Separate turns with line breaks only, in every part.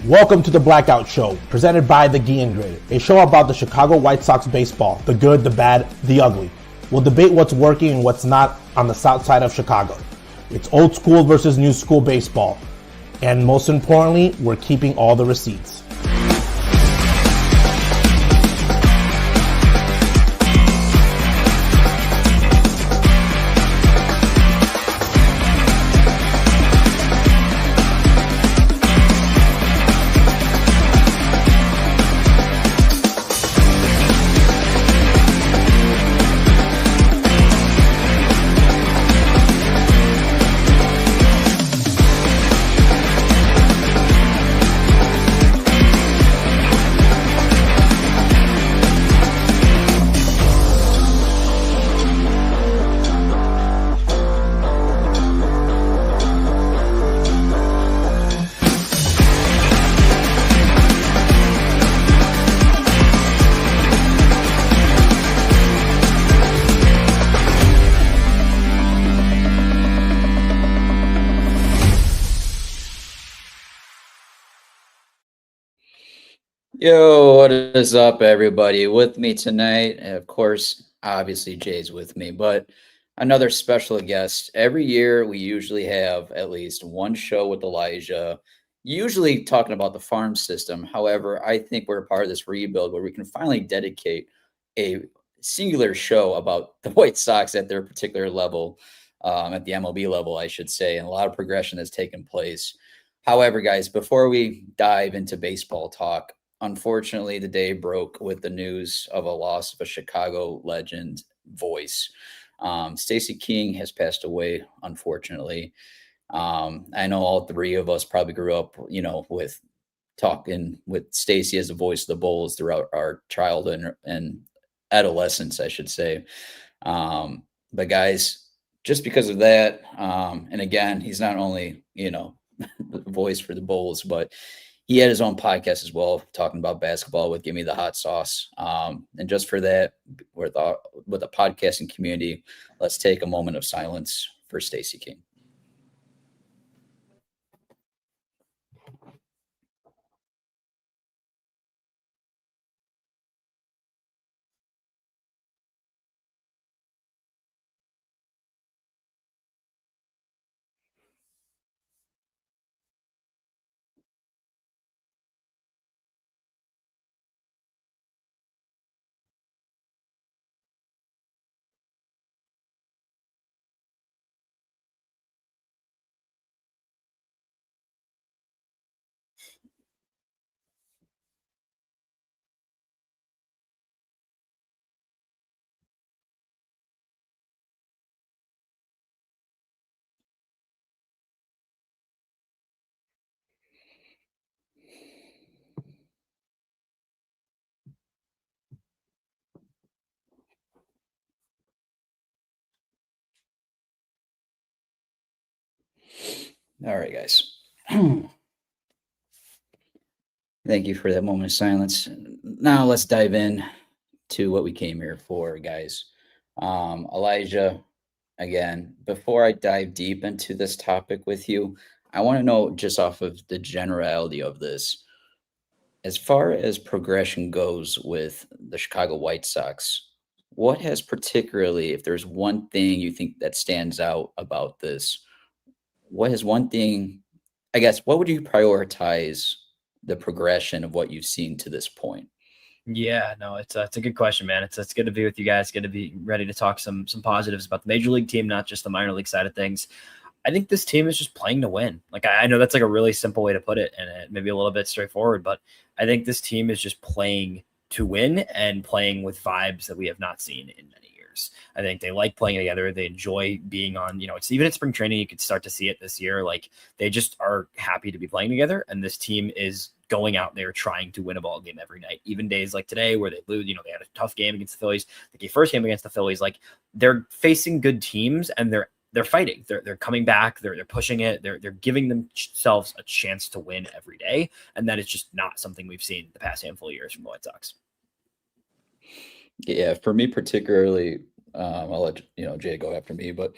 Welcome to the Blackout Show, presented by the Guillen Grid, a show about the Chicago White Sox baseball, the good, the bad, the ugly. We'll debate what's working and what's not on the south side of Chicago. It's old school versus new school baseball. And most importantly, we're keeping all the receipts.
Yo, what is up, everybody? With me tonight, and of course, obviously Jay's with me, but another special guest. Every year, we usually have at least one show with Elijah, usually talking about the farm system. However, I think we're a part of this rebuild where we can finally dedicate a singular show about the White Sox at their particular level, at the MLB level, I should say, and a lot of progression has taken place. However, guys, before we dive into baseball talk, unfortunately, the day broke with the news of a loss of a Chicago legend voice. Stacey King has passed away, unfortunately. I know all three of us probably grew up, with talking with Stacey as the voice of the Bulls throughout our childhood and adolescence, I should say. But guys, just because of that, and again, he's not only, the voice for the Bulls, but he had his own podcast as well, talking about basketball with Give Me the Hot Sauce. And just for that, with the podcasting community, let's take a moment of silence for Stacey King. All right, guys. Thank you for that moment of silence. Now let's dive in to what we came here for, guys. Elijah, again, before I dive deep into this topic with you, I want to know just off of the generality of this, as far as progression goes with the Chicago White Sox, what has particularly, if there's one thing you think that stands out about this, what is one thing, I guess, what would you prioritize the progression of what you've seen to this point?
Yeah, no, it's a good question, man. It's good to be with you guys. Good to be ready to talk some positives about the major league team, not just the minor league side of things. I think this team is just playing to win. Like I know that's like a really simple way to put it, and it maybe a little bit straightforward, but I think this team is just playing to win and playing with vibes that we have not seen in many years. I think they like playing together. They enjoy being on, it's even at spring training, you could start to see it this year. Like they just are happy to be playing together, and this team is going out there trying to win a ball game every night. Even days like today where they lose, they had a tough game against the Phillies. The first game against the Phillies, like they're facing good teams and they're fighting. They're coming back. They're pushing it. They're giving themselves a chance to win every day, and that is just not something we've seen the past handful of years from the White Sox.
Yeah, for me particularly, I'll let Jay go after me, but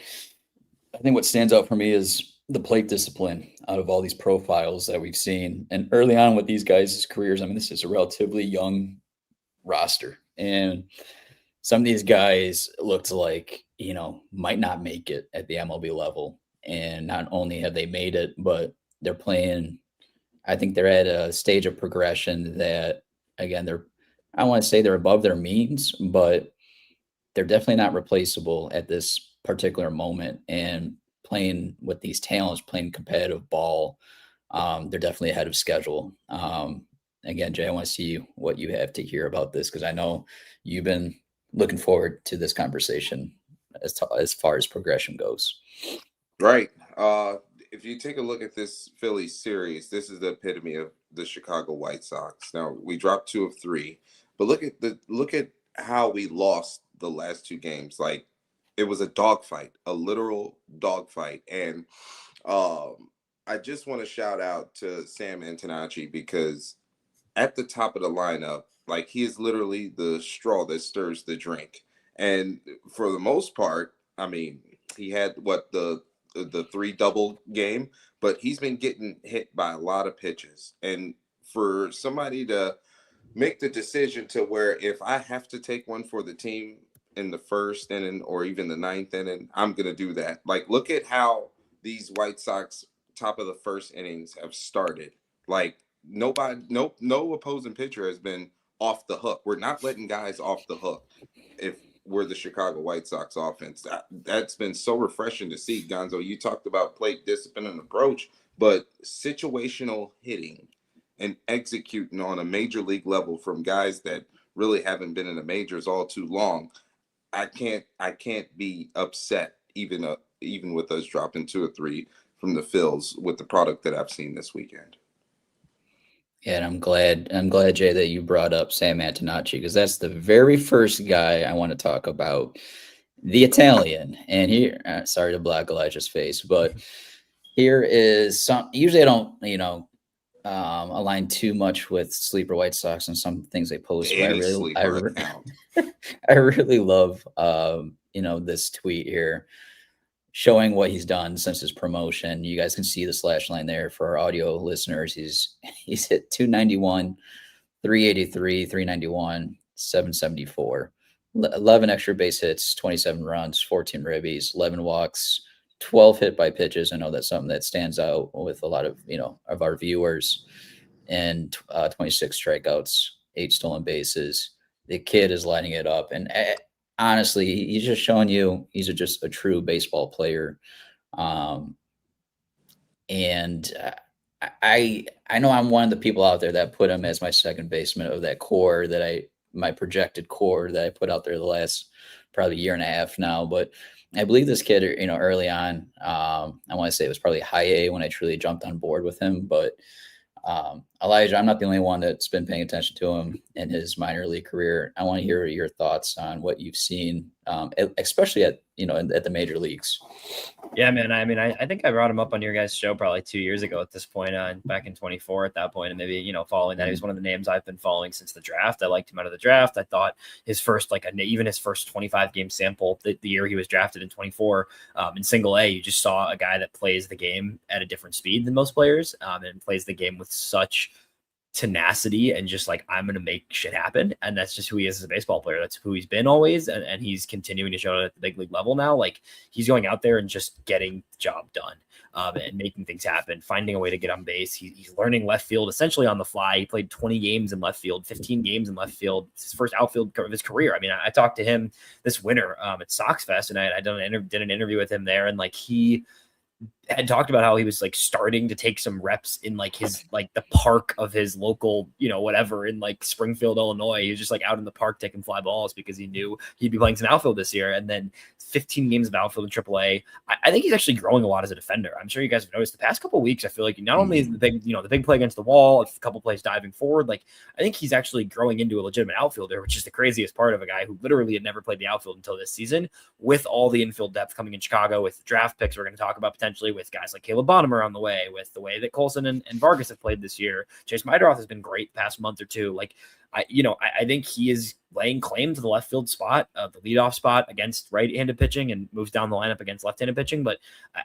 I think what stands out for me is the plate discipline out of all these profiles that we've seen. And early on with these guys' careers, I mean, this is a relatively young roster. And some of these guys looked like, might not make it at the MLB level. And not only have they made it, but they're playing. I think they're at a stage of progression that, again, I don't want to say they're above their means, but they're definitely not replaceable at this particular moment. And playing with these talents, playing competitive ball, they're definitely ahead of schedule. Again, Jay, I want to see what you have to hear about this, because I know you've been looking forward to this conversation as far as progression goes.
Right. If you take a look at this Phillies series, this is the epitome of the Chicago White Sox. Now, we dropped 2 of 3, but look at how we lost the last 2 games. Like, it was a dogfight, a literal dogfight. And I just want to shout out to Sam Antonacci, because at the top of the lineup, like, he is literally the straw that stirs the drink. And for the most part, I mean, he had the 3 double game, but he's been getting hit by a lot of pitches. And for somebody to make the decision to where, if I have to take one for the team in the first inning or even the 9th inning, I'm going to do that. Like, look at how these White Sox top of the first innings have started. Like, no opposing pitcher has been off the hook. We're not letting guys off the hook if we're the Chicago White Sox offense. That's been so refreshing to see. Gonzo, you talked about plate discipline and approach, but situational hitting and executing on a major league level from guys that really haven't been in the majors all too long. I can't be upset even with us dropping 2 or 3 from the Phils with the product that I've seen this weekend.
Yeah, and I'm glad, Jay, that you brought up Sam Antonacci, because that's the very first guy I want to talk about, the Italian. And here, sorry to block Elijah's face, but here is some. Usually, I don't, align too much with Sleeper White Sox and some things they post. I really love, this tweet here, showing what he's done since his promotion. You guys can see the slash line there for our audio listeners. He's hit 291, 383, 391, 774, 11 extra base hits, 27 runs, 14 ribbies, 11 walks, 12 hit by pitches. I know that's something that stands out with a lot of, of our viewers, and 26 strikeouts, 8 stolen bases. The kid is lighting it up. And honestly, he's just showing you he's just a true baseball player. And I know I'm one of the people out there that put him as my second baseman of that core my projected core that I put out there the last probably year and a half now. But I believe this kid, early on, I want to say it was probably high A when I truly jumped on board with him. But Elijah, I'm not the only one that's been paying attention to him in his minor league career. I want to hear your thoughts on what you've seen, especially at the major leagues.
Yeah, man. I mean, I think I brought him up on your guys' show probably 2 years ago at this point, back in 24 at that point. And maybe, following that, he was one of the names I've been following since the draft. I liked him out of the draft. I thought his first, even his first 25 game sample, the year he was drafted in 24, in single A, you just saw a guy that plays the game at a different speed than most players, and plays the game with such tenacity and just like, I'm going to make shit happen. And that's just who he is as a baseball player. That's who he's been always. And he's continuing to show it at the big league level now. Like, he's going out there and just getting the job done, and making things happen, finding a way to get on base. He's learning left field essentially on the fly. He played 20 games in left field, 15 games in left field. It's his first outfield of his career. I mean, I talked to him this winter at Sox Fest, and I did an interview with him there. And like, he had talked about how he was like starting to take some reps in like his, like the park of his local, whatever, in like Springfield, Illinois. He was just like out in the park taking fly balls because he knew he'd be playing some outfield this year. And then 15 games of outfield in AAA. I think he's actually growing a lot as a defender. I'm sure you guys have noticed the past couple of weeks. I feel like not only is the big play against the wall, a couple plays diving forward, like I think he's actually growing into a legitimate outfielder, which is the craziest part of a guy who literally had never played the outfield until this season, with all the infield depth coming in Chicago, with draft picks we're going to talk about potentially with guys like Caleb Bonham on the way, with the way that Colson and Vargas have played this year. Chase Meideroth has been great the past month or two. Like, I think he is laying claim to the left field spot, the leadoff spot against right-handed pitching, and moves down the lineup against left-handed pitching. But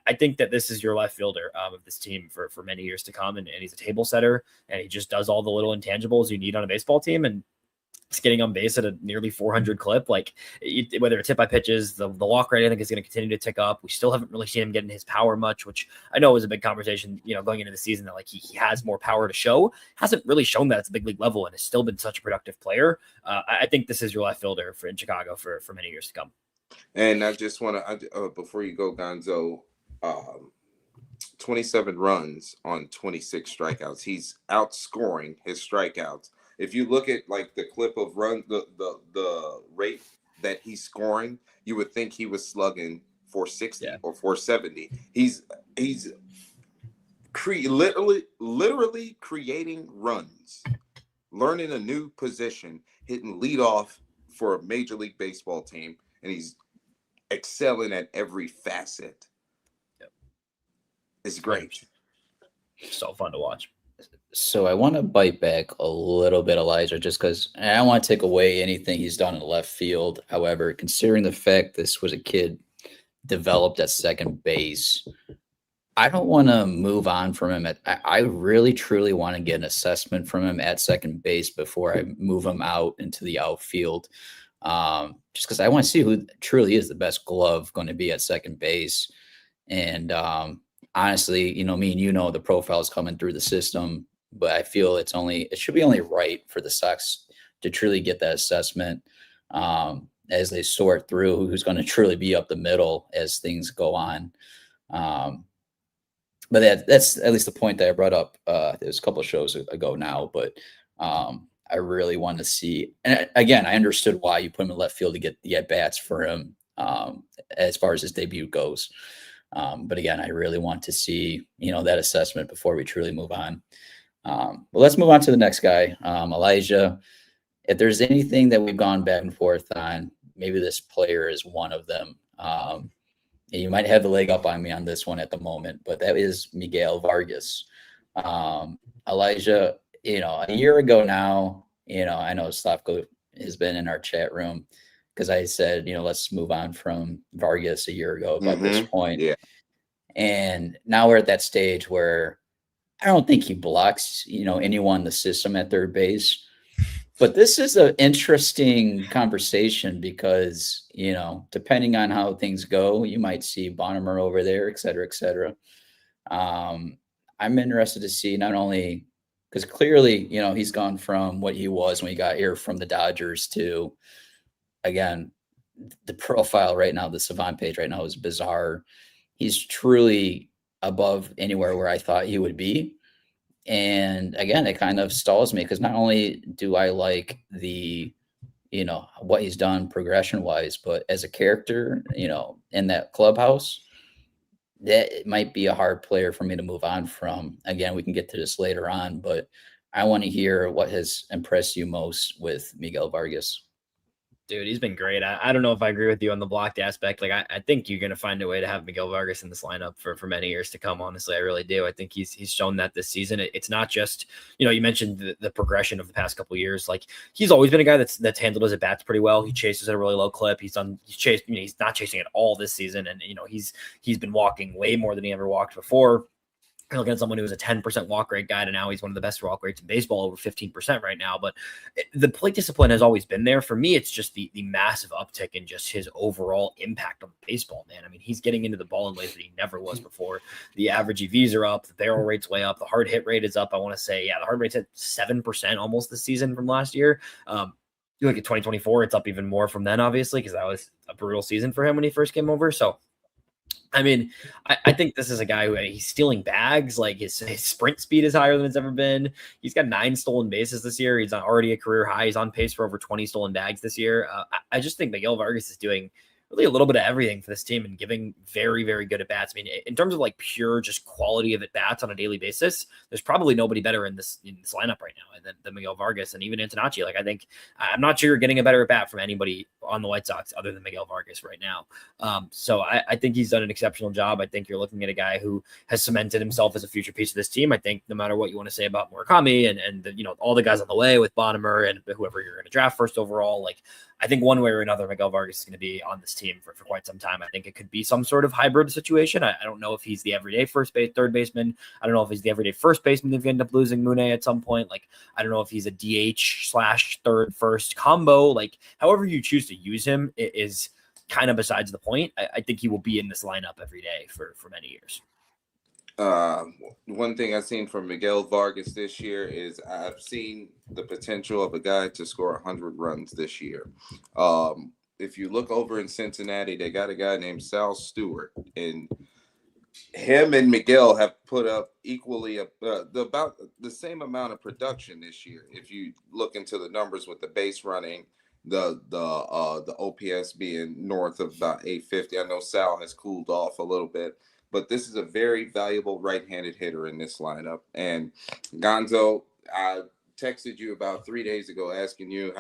I think that this is your left fielder of this team for many years to come. And he's a table setter, and he just does all the little intangibles you need on a baseball team. And it's getting on base at a nearly 400 clip. Like, whether it's hit by pitches, the walk rate, I think, is going to continue to tick up. We still haven't really seen him getting his power much, which I know was a big conversation, going into the season, that like he has more power to show. Hasn't really shown that at the big league level, and has still been such a productive player. I think this is your left fielder in Chicago for many years to come.
And I just want to, before you go, Gonzo, 27 runs on 26 strikeouts. He's outscoring his strikeouts. If you look at like the clip of run, the rate that he's scoring, you would think he was slugging 460 or 470. He's literally creating runs, learning a new position, hitting leadoff for a Major League Baseball team, and he's excelling at every facet.
Yep.
It's great.
So fun to watch.
So I want to bite back a little bit, Elijah, just because I don't want to take away anything he's done in the left field. However, considering the fact this was a kid developed at second base, I don't want to move on from him. I really, truly want to get an assessment from him at second base before I move him out into the outfield. Just because I want to see who truly is the best glove going to be at second base. And honestly, me and the profile is coming through the system, but I feel it should be only right for the Sox to truly get that assessment as they sort through who's going to truly be up the middle as things go on. But that's at least the point that I brought up. It was a couple of shows ago now, but I really want to see. And again, I understood why you put him in left field to get the at-bats for him as far as his debut goes. But again, I really want to see, that assessment before we truly move on. But let's move on to the next guy, Elijah. If there's anything that we've gone back and forth on, maybe this player is one of them. You might have the leg up on me on this one at the moment, but that is Miguel Vargas. Elijah, a year ago now, I know Slavko has been in our chat room because I said, let's move on from Vargas a year ago about this point. Yeah. And now we're at that stage where I don't think he blocks, anyone in the system at third base. But this is an interesting conversation because, depending on how things go, you might see Bonham over there, et cetera, et cetera. I'm interested to see not only because clearly, he's gone from what he was when he got here from the Dodgers to, again, the profile right now, the Savant page right now is bizarre. He's truly above anywhere where I thought he would be. And again, it kind of stalls me because not only do I like the, what he's done progression wise, but as a character, in that clubhouse, that might be a hard player for me to move on from. Again, we can get to this later on, but I want to hear what has impressed you most with Miguel Vargas.
Dude, he's been great. I don't know if I agree with you on the blocked aspect. Like, I think you're going to find a way to have Miguel Vargas in this lineup for many years to come. Honestly, I really do. I think he's shown that this season. It's not just, you mentioned the progression of the past couple of years. Like, he's always been a guy that's handled his at-bats pretty well. He chases at a really low clip. He's not chasing at all this season. And, he's been walking way more than he ever walked before. You're looking at someone who was a 10% walk rate guy, and now he's one of the best walk rates in baseball, over 15% right now. But the plate discipline has always been there. For me, it's just the massive uptick in just his overall impact on baseball, man. I mean, he's getting into the ball in ways that he never was before. The average EVs are up. The barrel rate's way up. The hard hit rate is up. I want to say, the hard rate's at 7% almost this season from last year. You look at 2024, it's up even more from then, obviously, because that was a brutal season for him when he first came over. So, I mean, I think this is a guy who he's stealing bags. Like his sprint speed is higher than it's ever been. He's got 9 stolen bases this year. He's already a career high. He's on pace for over 20 stolen bags this year. I just think Miguel Vargas is doing really a little bit of everything for this team and giving very, very good at bats. I mean, in terms of like pure just quality of at bats on a daily basis, there's probably nobody better in this lineup right now than Miguel Vargas and even Antonacci. Like, I'm not sure you're getting a better at bat from anybody on the White Sox other than Miguel Vargas right now. So I think he's done an exceptional job. I think you're looking at a guy who has cemented himself as a future piece of this team. I think no matter what you want to say about Murakami and all the guys on the way with Bonnemer and whoever you're going to draft first overall, like, I think one way or another, Miguel Vargas is going to be on this team for quite some time. I think it could be some sort of hybrid situation. I don't know if he's the everyday third baseman. I don't know if he's the everyday first baseman if you end up losing Mune at some point. Like, I don't know if he's a DH/third first combo. Like, however you choose to use him, it is kind of besides the point. I think he will be in this lineup every day for many years.
One thing I've seen from Miguel Vargas this year is I've seen the potential of a guy to score 100 runs this year. If you look over in Cincinnati, they got a guy named Sal Stewart, and him and Miguel have put up equally about the same amount of production this year. If you look into the numbers with the base running, the OPS being north of about 850. I know Sal has cooled off a little bit, but this is a very valuable right-handed hitter in this lineup. And Gonzo, I texted you about 3 days ago asking you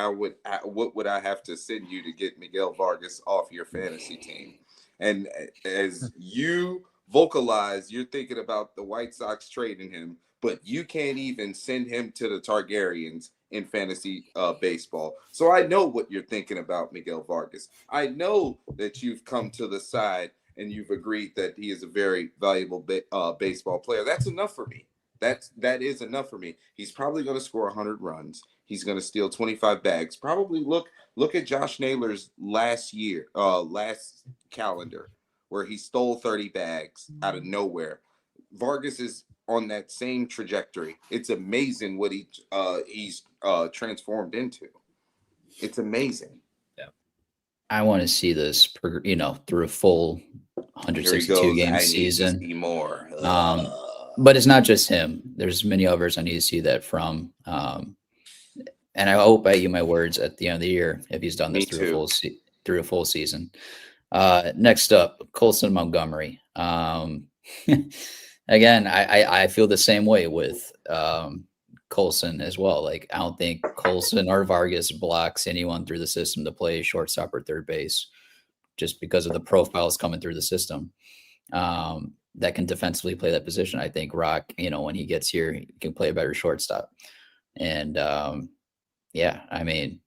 what would I have to send you to get Miguel Vargas off your fantasy team. And as you vocalize, you're thinking about the White Sox trading him, but you can't even send him to the Targaryens in fantasy baseball. So I know what you're thinking about Miguel Vargas. I know that you've come to the side and you've agreed that he is a very valuable baseball player. That's enough for me. That is enough for me. He's probably going to score 100 runs. He's going to steal 25 bags. Probably look at Josh Naylor's last calendar, where he stole 30 bags out of nowhere. Vargas is on that same trajectory. It's amazing what he's transformed into. It's amazing.
I want to see this, through a full 162 game season.
See more.
But it's not just him. There's many others I need to see that from. And I hope I eat my words at the end of the year if he's done this through a full season. Next up, Colson Montgomery. Again, I feel the same way with Colson as well. Like, I don't think Colson or Vargas blocks anyone through the system to play shortstop or third base, just because of the profiles coming through the system that can defensively play that position. I think Rock, when he gets here, he can play a better shortstop. And I mean,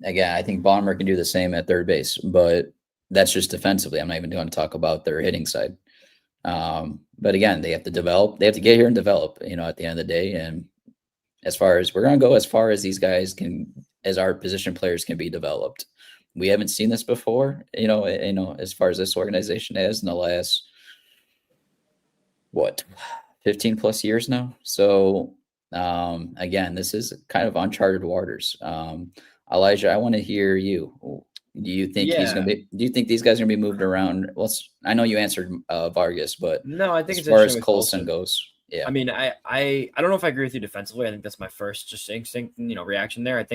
again, I think Bonnemer can do the same at third base, but that's just defensively. I'm not even going to talk about their hitting side. But again, they have to develop. They have to get here and develop, at the end of the day. And we're going to go as far as these guys as our position players can be developed. We haven't seen this before, as far as this organization has in the last, 15 plus years now. So, again, this is kind of uncharted waters. Elijah, I want to hear you. Do you think do you think these guys are going to be moved around? Well, I know you answered Vargas, but
no, I think
as far as Colson goes, yeah.
I mean, I don't know if I agree with you defensively. I think that's my first just instinct, reaction there.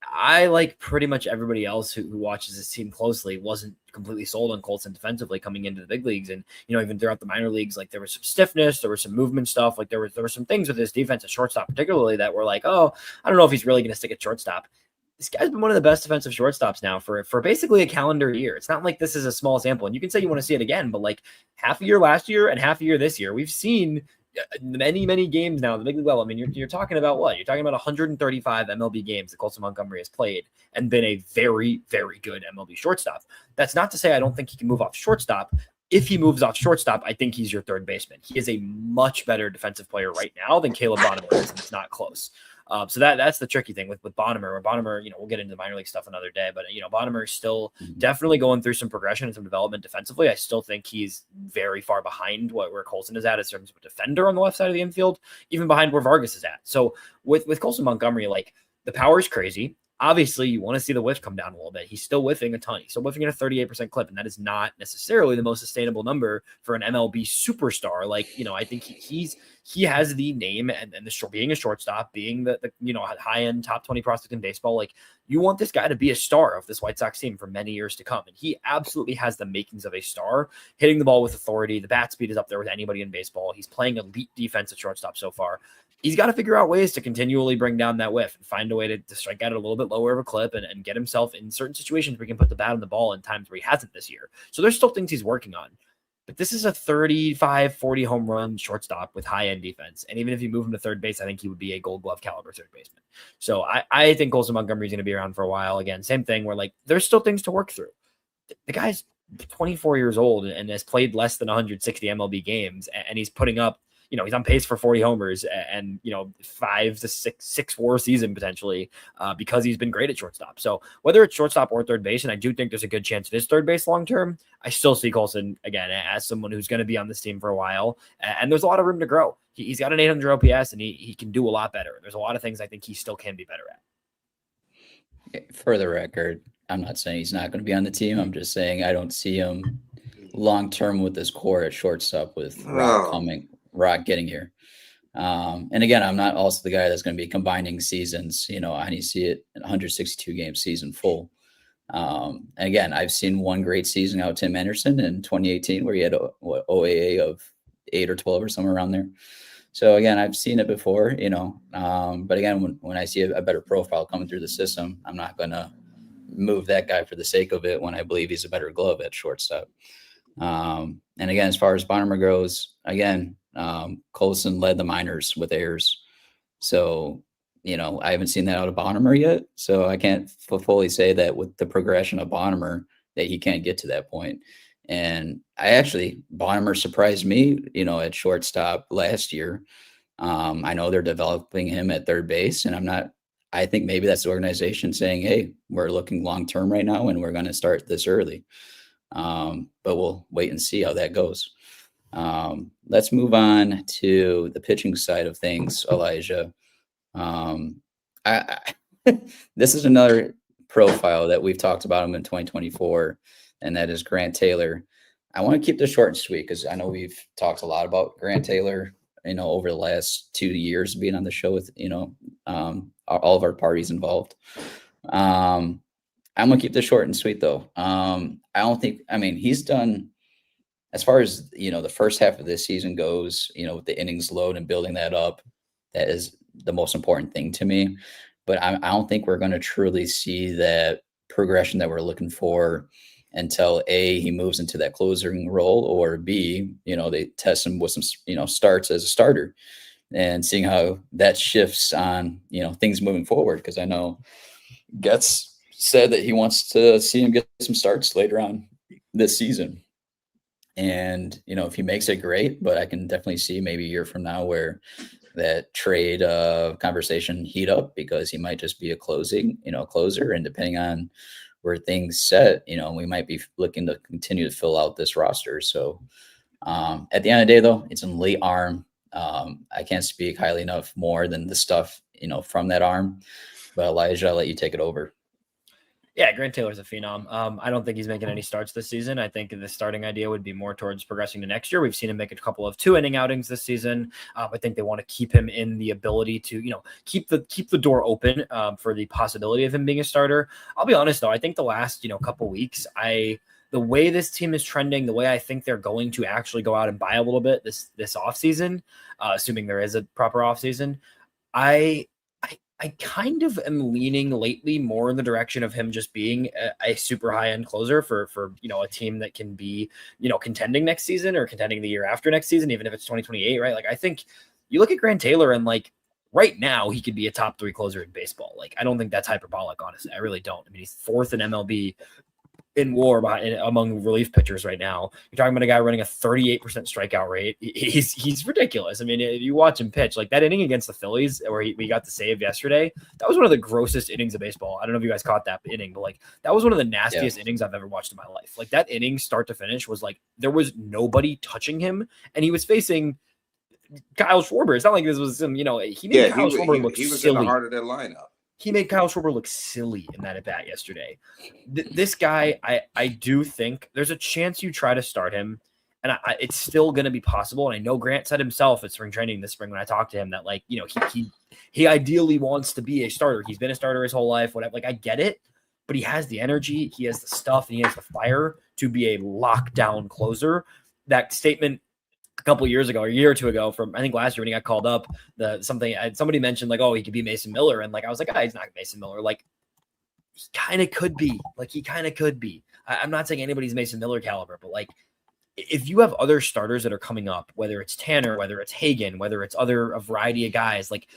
I like pretty much everybody else who watches this team closely wasn't completely sold on Colson defensively coming into the big leagues. And, even throughout the minor leagues, like, there was some stiffness, there was some movement stuff. Like, there were some things with his defense at shortstop, particularly, that were like, oh, I don't know if he's really going to stick at shortstop. This guy's been one of the best defensive shortstops now for basically a calendar year. It's not like this is a small sample, and you can say you want to see it again, but like half a year last year and half a year this year, we've seen many, many games now in the big league level. I mean, you're talking about what? You're talking about 135 MLB games that Colson Montgomery has played and been a very, very good MLB shortstop. That's not to say I don't think he can move off shortstop. If he moves off shortstop, I think he's your third baseman. He is a much better defensive player right now than Caleb Bonnemer is, and it's not close. So that's the tricky thing with Bonnemer. Where Bonnemer, we'll get into the minor league stuff another day, but Bonnemer is still definitely going through some progression and some development defensively. I still think he's very far behind where Colson is at in terms of a defender on the left side of the infield, even behind where Vargas is at. So with Colson Montgomery, like, the power is crazy. Obviously, you want to see the whiff come down a little bit. He's still whiffing a ton. He's still whiffing at a 38% clip, and that is not necessarily the most sustainable number for an MLB superstar. Like, I think he has the name and the being a shortstop, being the high end top 20 prospect in baseball. Like, You want this guy to be a star of this White Sox team for many years to come. And he absolutely has the makings of a star, hitting the ball with authority. The bat speed is up there with anybody in baseball. He's playing elite defense at shortstop so far. He's got to figure out ways to continually bring down that whiff and find a way to strike out a little bit lower of a clip and get himself in certain situations where he can put the bat on the ball in times where he hasn't this year. So there's still things he's working on. But this is a 35, 40 home run shortstop with high-end defense. And even if you move him to third base, I think he would be a Gold Glove caliber third baseman. So I think Colson Montgomery is going to be around for a while. Again, same thing where, like, there's still things to work through. The guy's 24 years old and has played less than 160 MLB games, and he's putting up, he's on pace for 40 homers and 5 to 6 WAR season potentially because he's been great at shortstop. So whether it's shortstop or third base, and I do think there's a good chance it is third base long term, I still see Colson again as someone who's going to be on this team for a while, and there's a lot of room to grow. He's got an 800 OPS and he can do a lot better. There's a lot of things I think he still can be better at.
For the record, I'm not saying he's not going to be on the team. I'm just saying I don't see him long term with this core at shortstop with Rock getting here. And again, I'm not also the guy that's going to be combining seasons. I need to see it in 162 game season full. And again, I've seen one great season out of Tim Anderson in 2018 where he had OAA of 8 or 12 or somewhere around there. So again, I've seen it before, but again, when I see a better profile coming through the system, I'm not going to move that guy for the sake of it when I believe he's a better glove at shortstop. And again, as far as Bonner goes, again, Colson led the minors with errors. So, I haven't seen that out of Bonner yet. So I can't fully say that with the progression of Bonner that he can't get to that point. And Bonner surprised me, at shortstop last year. I know they're developing him at third base, and I think maybe that's the organization saying, hey, we're looking long-term right now and we're going to start this early. But we'll wait and see how that goes. Let's move on to the pitching side of things, Elijah. This is another profile that we've talked about him in 2024, and that is Grant Taylor. I want to keep this short and sweet because I know we've talked a lot about Grant Taylor, over the last 2 years being on the show with, all of our parties involved. I'm going to keep this short and sweet though. He's done, as far as, the first half of this season goes, with the innings load and building that up, that is the most important thing to me. But I don't think we're going to truly see that progression that we're looking for until A, he moves into that closing role, or B, they test him with some, starts as a starter and seeing how that shifts on, things moving forward. Because I know Getz said that he wants to see him get some starts later on this season. And, if he makes it, great, but I can definitely see maybe a year from now where that trade conversation heat up because he might just be a closer. And depending on where things set, we might be looking to continue to fill out this roster. So at the end of the day, though, it's an elite arm. I can't speak highly enough more than the stuff, from that arm. But Elijah, I'll let you take it over.
Yeah, Grant Taylor's a phenom. I don't think he's making any starts this season. I think the starting idea would be more towards progressing to next year. We've seen him make a couple of 2-inning outings this season. I think they want to keep him in the ability to, keep the door open for the possibility of him being a starter. I'll be honest though, I think the last, couple weeks, the way this team is trending, the way I think they're going to actually go out and buy a little bit this offseason, assuming there is a proper offseason, I kind of am leaning lately more in the direction of him just being a super high-end closer for a team that can be, contending next season or contending the year after next season, even if it's 2028, right? Like, I think you look at Grant Taylor and, like, right now he could be a top 3 closer in baseball. Like, I don't think that's hyperbolic, honestly. I really don't. I mean, he's 4th in MLB in WAR among relief pitchers right now. You're talking about a guy running a 38% strikeout rate. He's ridiculous. I mean, if you watch him pitch, like that inning against the Phillies where we got the save yesterday, that was one of the grossest innings of baseball. I don't know if you guys caught that inning, but like that was one of the nastiest innings I've ever watched in my life. Like that inning start to finish was like there was nobody touching him and he was facing Kyle Schwarber. It's not like this was some, he made Kyle Schwarber look silly.
He was in the heart of that lineup.
He made Kyle Schwarber look silly in that at-bat yesterday. This guy, I do think there's a chance you try to start him And it's still going to be possible. And I know Grant said himself at spring training this spring when I talked to him that, like, you know, he ideally wants to be a starter. He's been a starter his whole life, whatever. Like, I get it, but he has the energy, he has the stuff, and he has the fire to be a lockdown closer. That statement a couple of years ago, or a year or two ago, from I think last year when he got called up, somebody mentioned like, oh, he could be Mason Miller, and like I was like, he's not Mason Miller. Like, he kind of could be. I'm not saying anybody's Mason Miller caliber, but like, if you have other starters that are coming up, whether it's Tanner, whether it's Hagen, whether it's a variety of guys, like,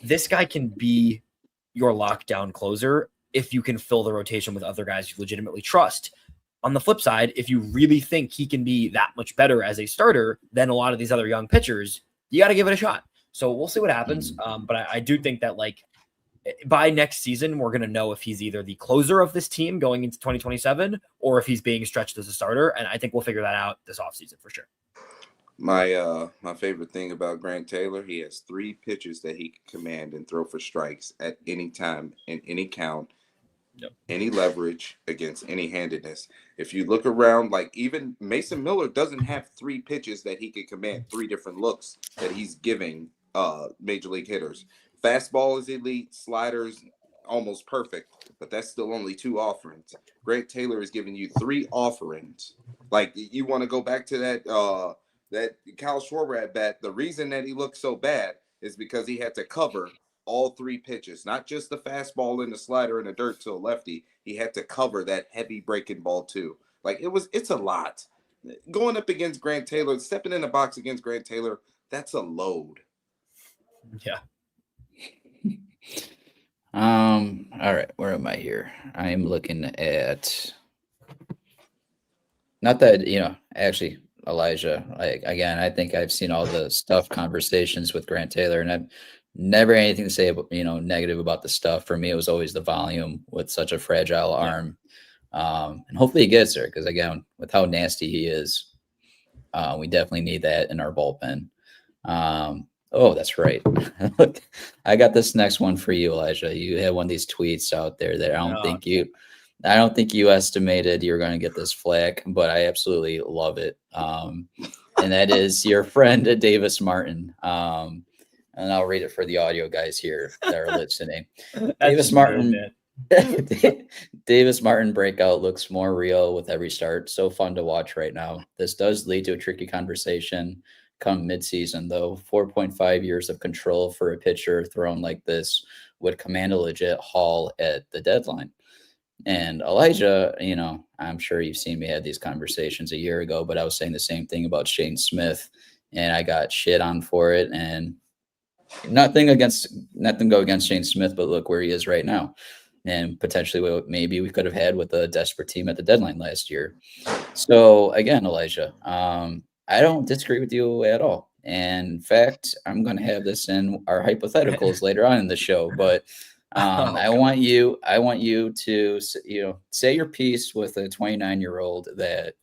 this guy can be your lockdown closer if you can fill the rotation with other guys you legitimately trust. On the flip side, if you really think he can be that much better as a starter than a lot of these other young pitchers, you got to give it a shot. So we'll see what happens. But I do think that, like, by next season, we're going to know if he's either the closer of this team going into 2027 or if he's being stretched as a starter. And I think we'll figure that out this offseason for sure.
My favorite thing about Grant Taylor, he has 3 pitches that he can command and throw for strikes at any time, in any count, any leverage, against any handedness. If you look around, like, even Mason Miller doesn't have 3 pitches that he can command 3 different looks that he's giving major league hitters. Fastball is elite, sliders almost perfect, but that's still only 2 offerings. Grant Taylor is giving you 3 offerings. Like, you want to go back to that Kyle Schwarber at bat. The reason that he looked so bad is because he had to cover all 3 pitches, not just the fastball and the slider and the dirt to a lefty. He had to cover that heavy breaking ball too. Like, it's a lot. Going up against Grant Taylor, stepping in the box against Grant Taylor, that's a load.
Yeah.
All right, where am I here? I'm looking at, not that, you know, actually, Elijah, like, again, I think I've seen all the stuff conversations with Grant Taylor, and I've never had anything to say about, you know, negative about the stuff. For me, it was always the volume with such a fragile arm. And hopefully he gets there, because again, with how nasty he is, we definitely need that in our bullpen. Oh, that's right. Look, I got this next one for you, Elijah. You had one of these tweets out there that I don't think you estimated you were going to get this flack, but I absolutely love it. And that is your friend Davis Martin. And I'll read it for the audio guys here that are listening. Davis Martin. Davis Martin breakout looks more real with every start. So fun to watch right now. This does lead to a tricky conversation come midseason, though. 4.5 years of control for a pitcher thrown like this would command a legit haul at the deadline. And Elijah, you know, I'm sure you've seen me have these conversations a year ago, but I was saying the same thing about Shane Smith, and I got shit on for it. And nothing go against Shane Smith, but look where he is right now, and potentially what maybe we could have had with a desperate team at the deadline last year. So again, Elijah, I don't disagree with you at all. And in fact, I'm going to have this in our hypotheticals later on in the show, but I want you to, you know, say your piece with a 29-year-old that,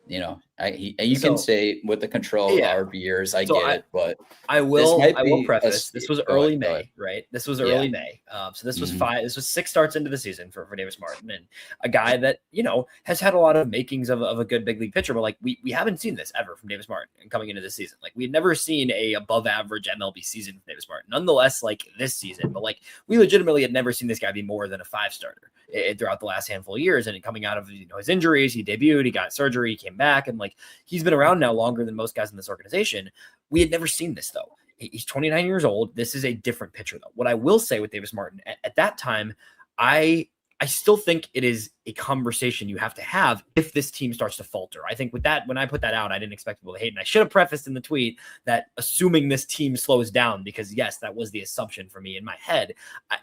you know, you can say with the control of our years, I get it, but
I will preface this was early May, right? This was early May. So this was this was 6 starts into the season for Davis Martin, and a guy that, you know, has had a lot of makings of a good big league pitcher, but like we haven't seen this ever from Davis Martin coming into this season. Like, we had never seen a above average MLB season from Davis Martin, nonetheless, like this season, but like we legitimately had never seen this guy be more than a 5-starter throughout the last handful of years. And coming out of, you know, his injuries, he debuted, he got surgery, he came back, and like, he's been around now longer than most guys in this organization. We had never seen this, though. He's 29 years old. This is a different pitcher, though. What I will say with Davis Martin, at that time, I still think it is a conversation you have to have if this team starts to falter. I think with that, when I put that out, I didn't expect people to hate. And I should have prefaced in the tweet that assuming this team slows down, because yes, that was the assumption for me in my head.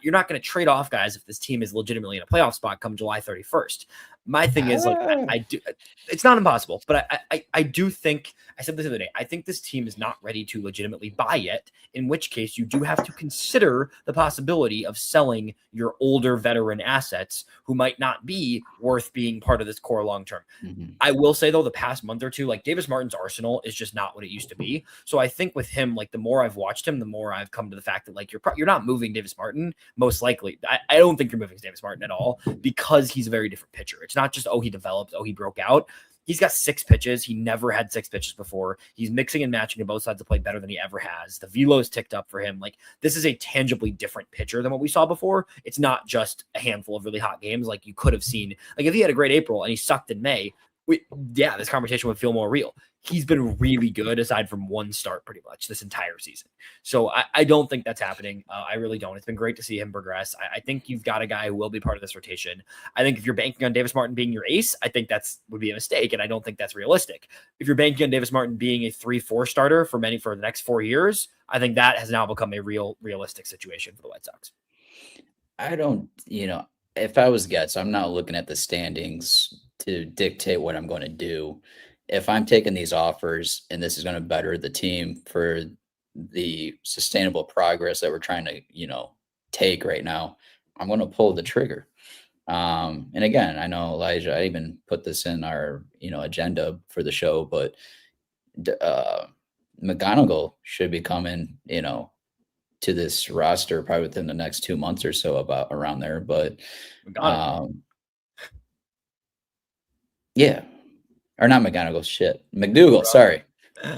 You're not going to trade off guys if this team is legitimately in a playoff spot come July 31st. My thing is, like, I do, it's not impossible, but I do think, I said this the other day, I think this team is not ready to legitimately buy yet, in which case you do have to consider the possibility of selling your older veteran assets who might not be worth being part of this core long-term. I will say, though, the past month or two, like, Davis Martin's arsenal is just not what it used to be. So I think with him, like, the more I've watched him, the more I've come to the fact that, like, you're not moving Davis Martin, most likely. I don't think you're moving Davis Martin at all, because he's a very different pitcher. It's not just, oh, he developed, oh, he broke out. He's got 6 pitches. He never had 6 pitches before. He's mixing and matching to both sides of the plate better than he ever has. The velo's ticked up for him. Like, this is a tangibly different pitcher than what we saw before. It's not just a handful of really hot games like you could have seen. Like, if he had a great April and he sucked in May, this conversation would feel more real. He's been really good aside from one start pretty much this entire season. So I don't think that's happening. I really don't. It's been great to see him progress. I think you've got a guy who will be part of this rotation. I think if you're banking on Davis Martin being your ace, I think would be a mistake, and I don't think that's realistic. If you're banking on Davis Martin being a 3-4 starter for the next 4 years, I think that has now become a realistic situation for the White Sox.
I don't, if I was Getz, I'm not looking at the standings to dictate what I'm going to do. If I'm taking these offers and this is going to better the team for the sustainable progress that we're trying to, take right now, I'm going to pull the trigger. And again, I know, Elijah, I even put this in our, agenda for the show, but McGonigal should be coming, to this roster probably within the next 2 months or so, about around there. But yeah, or not McGonigal, shit, McDougal. Sorry,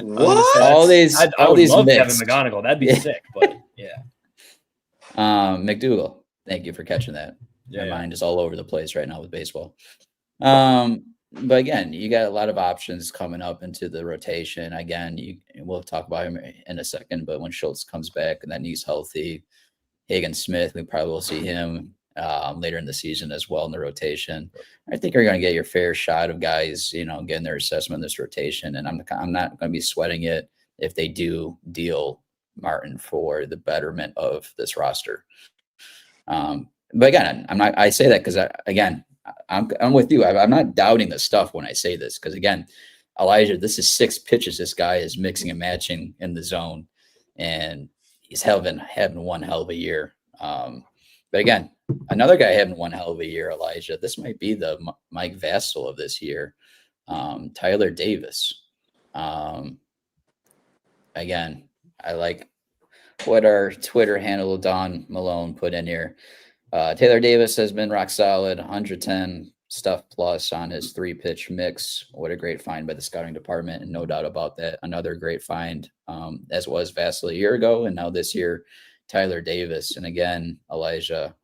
What?
all these
I would love
mixed.
Kevin McGonigal. That'd be sick. But yeah,
McDougal. Thank you for catching that. My mind is all over the place right now with baseball. But again, you got a lot of options coming up into the rotation. Again, we'll talk about him in a second, but when Schultz comes back and then he's healthy, Hagen Smith, we probably will see him later in the season as well in the rotation. I think you're going to get your fair shot of guys, getting their assessment in this rotation. And I'm not going to be sweating it if they do deal Martin for the betterment of this roster. But again, I say that because I'm with you. I'm not doubting the stuff when I say this, because again, Elijah, this is 6 pitches. This guy is mixing and matching in the zone, and he's having one hell of a year. But again, another guy having one hell of a year, Elijah. This might be the Mike Vassell of this year, Tyler Davis. Again, I like what our Twitter handle Don Malone put in here. Taylor Davis has been rock solid, 110 stuff plus on his 3-pitch mix. What a great find by the scouting department, and no doubt about that. Another great find, as was Vassell a year ago, and now this year, Tyler Davis. And again, Elijah,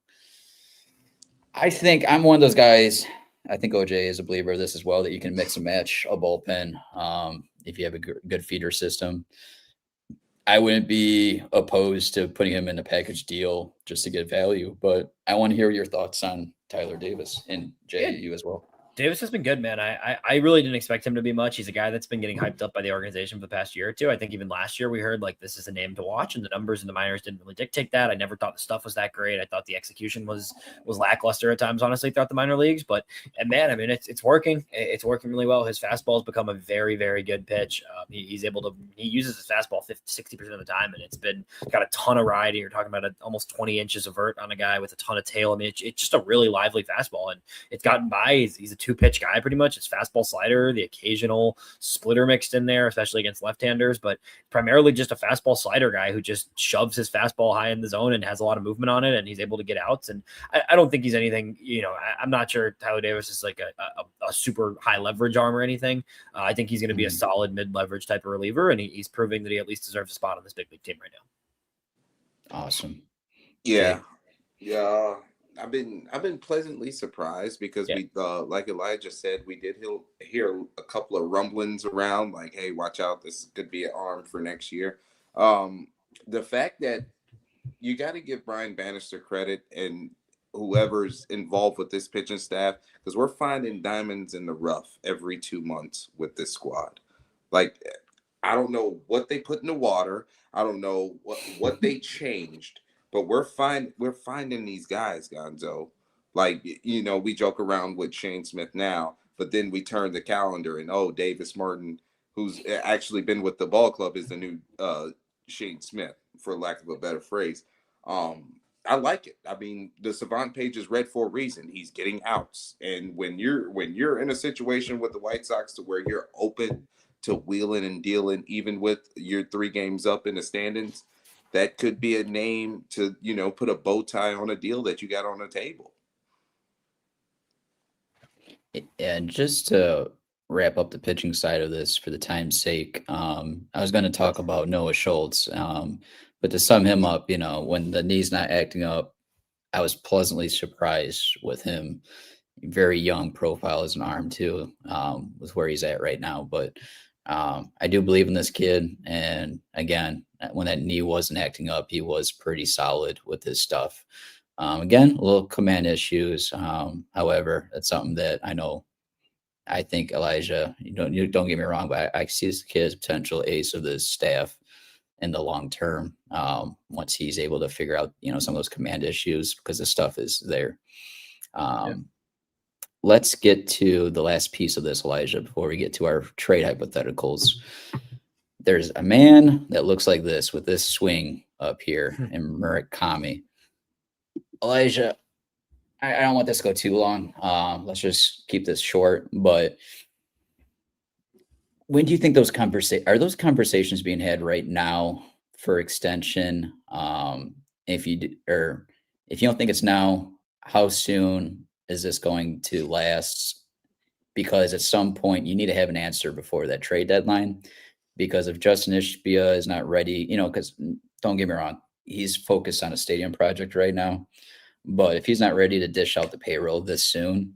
I think I'm one of those guys. I think OJ is a believer of this as well, that you can mix and match a bullpen if you have a good feeder system. I wouldn't be opposed to putting him in a package deal just to get value, but I want to hear your thoughts on Tyler Davis, and Jay, you as well.
Davis has been good, man. I really didn't expect him to be much. He's a guy that's been getting hyped up by the organization for the past year or two. I think even last year we heard this is a name to watch, and the numbers in the minors didn't really dictate that. I never thought the stuff was that great. I thought the execution was lackluster at times, honestly, throughout the minor leagues. But man, I mean, it's working. It's working really well. His fastball has become a very, very good pitch. He uses his fastball 60% of the time, and it's got a ton of ride. You're talking about almost 20 inches of vert on a guy with a ton of tail. I mean, it's just a really lively fastball, and it's gotten by. He's a 2-pitch guy pretty much. It's fastball, slider, the occasional splitter mixed in there, especially against left-handers, but primarily just a fastball slider guy who just shoves his fastball high in the zone and has a lot of movement on it, and he's able to get outs. And I don't think he's anything, I'm not sure Tyler Davis is like a super high leverage arm or anything. I think he's going to be a solid mid-leverage type of reliever, and he's proving that he at least deserves a spot on this big league team right now.
Awesome.
Yeah. I've been pleasantly surprised because we, like Elijah said, we did hear a couple of rumblings around, like, hey, watch out, this could be an arm for next year. The fact that you got to give Brian Bannister credit and whoever's involved with this pitching staff, because we're finding diamonds in the rough every 2 months with this squad. Like, I don't know what they put in the water. I don't know what they changed. But we're finding these guys, Gonzo. Like, we joke around with Shane Smith now, but then we turn the calendar and, Davis Martin, who's actually been with the ball club, is the new Shane Smith, for lack of a better phrase. I like it. I mean, the Savant page is red for a reason. He's getting outs. And when you're in a situation with the White Sox to where you're open to wheeling and dealing, even with your 3 games up in the standings, that could be a name to, put a bow tie on a deal that you got on the table.
And just to wrap up the pitching side of this for the time's sake. I was going to talk about Noah Schultz, but to sum him up, when the knee's not acting up, I was pleasantly surprised with him. Very young profile as an arm too, with where he's at right now. But I do believe in this kid. And again, when that knee wasn't acting up, he was pretty solid with his stuff. Again, a little command issues. However, that's something that I think Elijah, you don't get me wrong, but I see this kid as potential ace of this staff in the long term. Once he's able to figure out, some of those command issues, because the stuff is there. Let's get to the last piece of this, Elijah, before we get to our trade hypotheticals. There's a man that looks like this with this swing up here in Murakami. Elijah, I don't want this to go too long. Let's just keep this short. But when do you think are those conversations being had right now for extension? If you don't think it's now, how soon is this going to last? Because at some point you need to have an answer before that trade deadline. Because if Justin Ishbia is not ready, because don't get me wrong, he's focused on a stadium project right now. But if he's not ready to dish out the payroll this soon,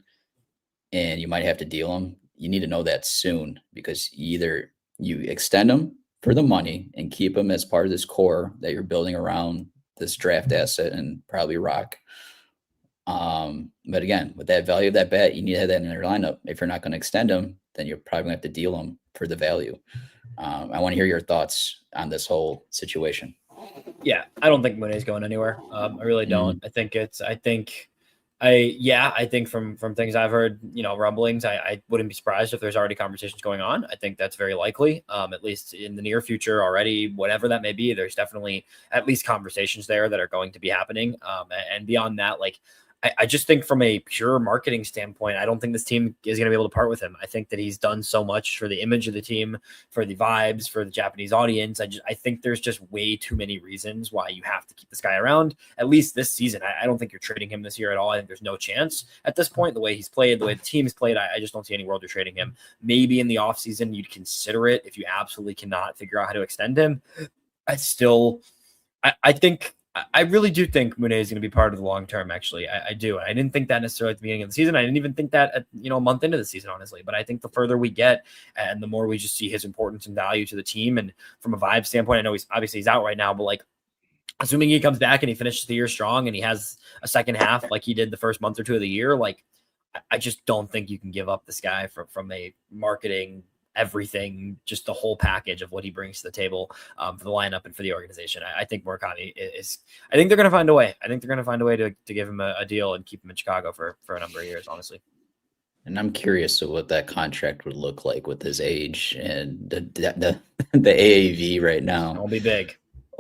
and you might have to deal him, you need to know that soon, because either you extend him for the money and keep him as part of this core that you're building around this draft asset and probably rock. But again, with that value of that bat, you need to have that in your lineup. If you're not going to extend him, then you're probably going to have to deal him for the value. I want to hear your thoughts on this whole situation.
Yeah, I don't think Monet's going anywhere. I really don't. I think from things I've heard, rumblings, I wouldn't be surprised if there's already conversations going on. I think that's very likely, at least in the near future already, whatever that may be. There's definitely at least conversations there that are going to be happening. And beyond that, I just think from a pure marketing standpoint, I don't think this team is going to be able to part with him. I think that he's done so much for the image of the team, for the vibes, for the Japanese audience. I think there's just way too many reasons why you have to keep this guy around, at least this season. I don't think you're trading him this year at all. I think there's no chance at this point, the way he's played, the way the team's played. I just don't see any world you're trading him. Maybe in the offseason, you'd consider it if you absolutely cannot figure out how to extend him. I really do think Monet is going to be part of the long term. Actually, I do. I didn't think that necessarily at the beginning of the season. I didn't even think that at a month into the season, honestly. But I think the further we get, and the more we just see his importance and value to the team, and from a vibe standpoint, I know he's out right now, but assuming he comes back and he finishes the year strong and he has a second half like he did the first month or two of the year, I just don't think you can give up this guy from a marketing, everything, just the whole package of what he brings to the table for the lineup and for the organization. I think Murakami I think they're going to find a way. I think they're going to find a way to give him a deal and keep him in Chicago for a number of years, honestly.
And I'm curious of what that contract would look like with his age and the AAV right now.
It'll be big.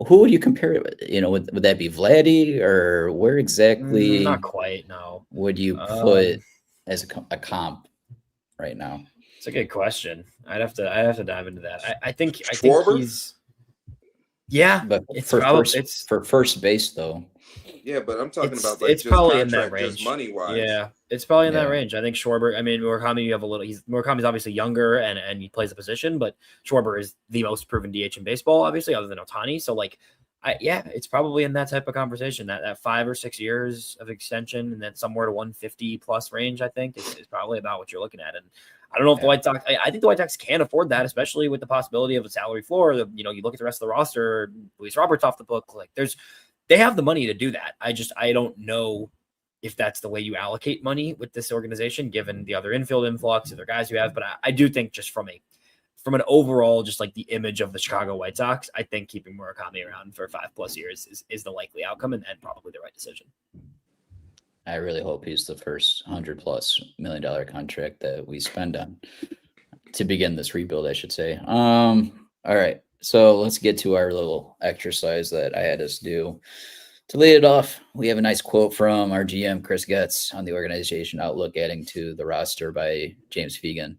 Who would you compare it with? Would that be Vladdy, or where exactly?
Not quite, no.
Would you put as a comp right now?
It's a good question. I'd have to dive into that. I think he's. Yeah,
but
it's
for first base though.
Yeah, but I'm talking about
it's
just
probably in that range,
money wise.
Yeah, it's probably in that range. I think Schwarber. I mean, Murakami, you have Murakami's obviously younger and he plays a position, but Schwarber is the most proven DH in baseball, obviously, other than Ohtani. So it's probably in that type of conversation. That 5 or 6 years of extension, and then somewhere to 150 plus range, I think is probably about what you're looking at. And I don't know if the White Sox. I think the White Sox can afford that, especially with the possibility of a salary floor. You look at the rest of the roster. Luis Roberts off the book. They have the money to do that. I don't know if that's the way you allocate money with this organization, given the other infield influx, other guys you have. But I do think just from an overall, just the image of the Chicago White Sox, I think keeping Murakami around for 5+ years is the likely outcome and probably the right decision.
I really hope he's the first $100+ million contract that we spend on to begin this rebuild, I should say. All right. So let's get to our little exercise that I had us do. To lead it off, we have a nice quote from our GM, Chris Getz, on the organization outlook, adding to the roster by James Fegan.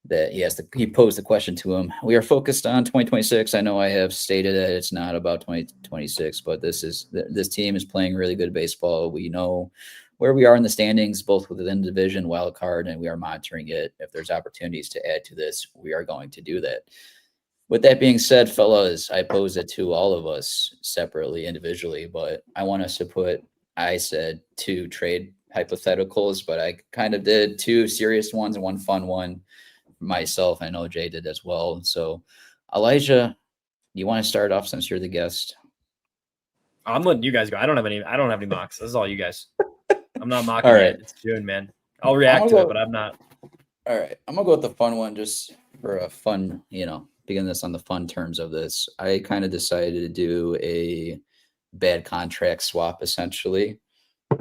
That he posed the question to him. We are focused on 2026. I know I have stated that it's not about 2026, but this team is playing really good baseball. We know where we are in the standings, both within the division, wild card, and we are monitoring it. If there's opportunities to add to this, we are going to do that. With that being said, fellas, I pose it to all of us separately, individually, but I want us to put, I said 2 trade hypotheticals, but I kind of did 2 serious ones and 1 fun one myself. I know Jay did as well. So Elijah, you want to start off since you're the guest?
I'm letting you guys go. I don't have any mocks. This is all you guys. I'm not mocking
All right.
it. It's June, man. I'll react to it, but I'm not.
All right. I'm going to go with the fun one just for a fun, begin this on the fun terms of this. I kind of decided to do a bad contract swap, essentially.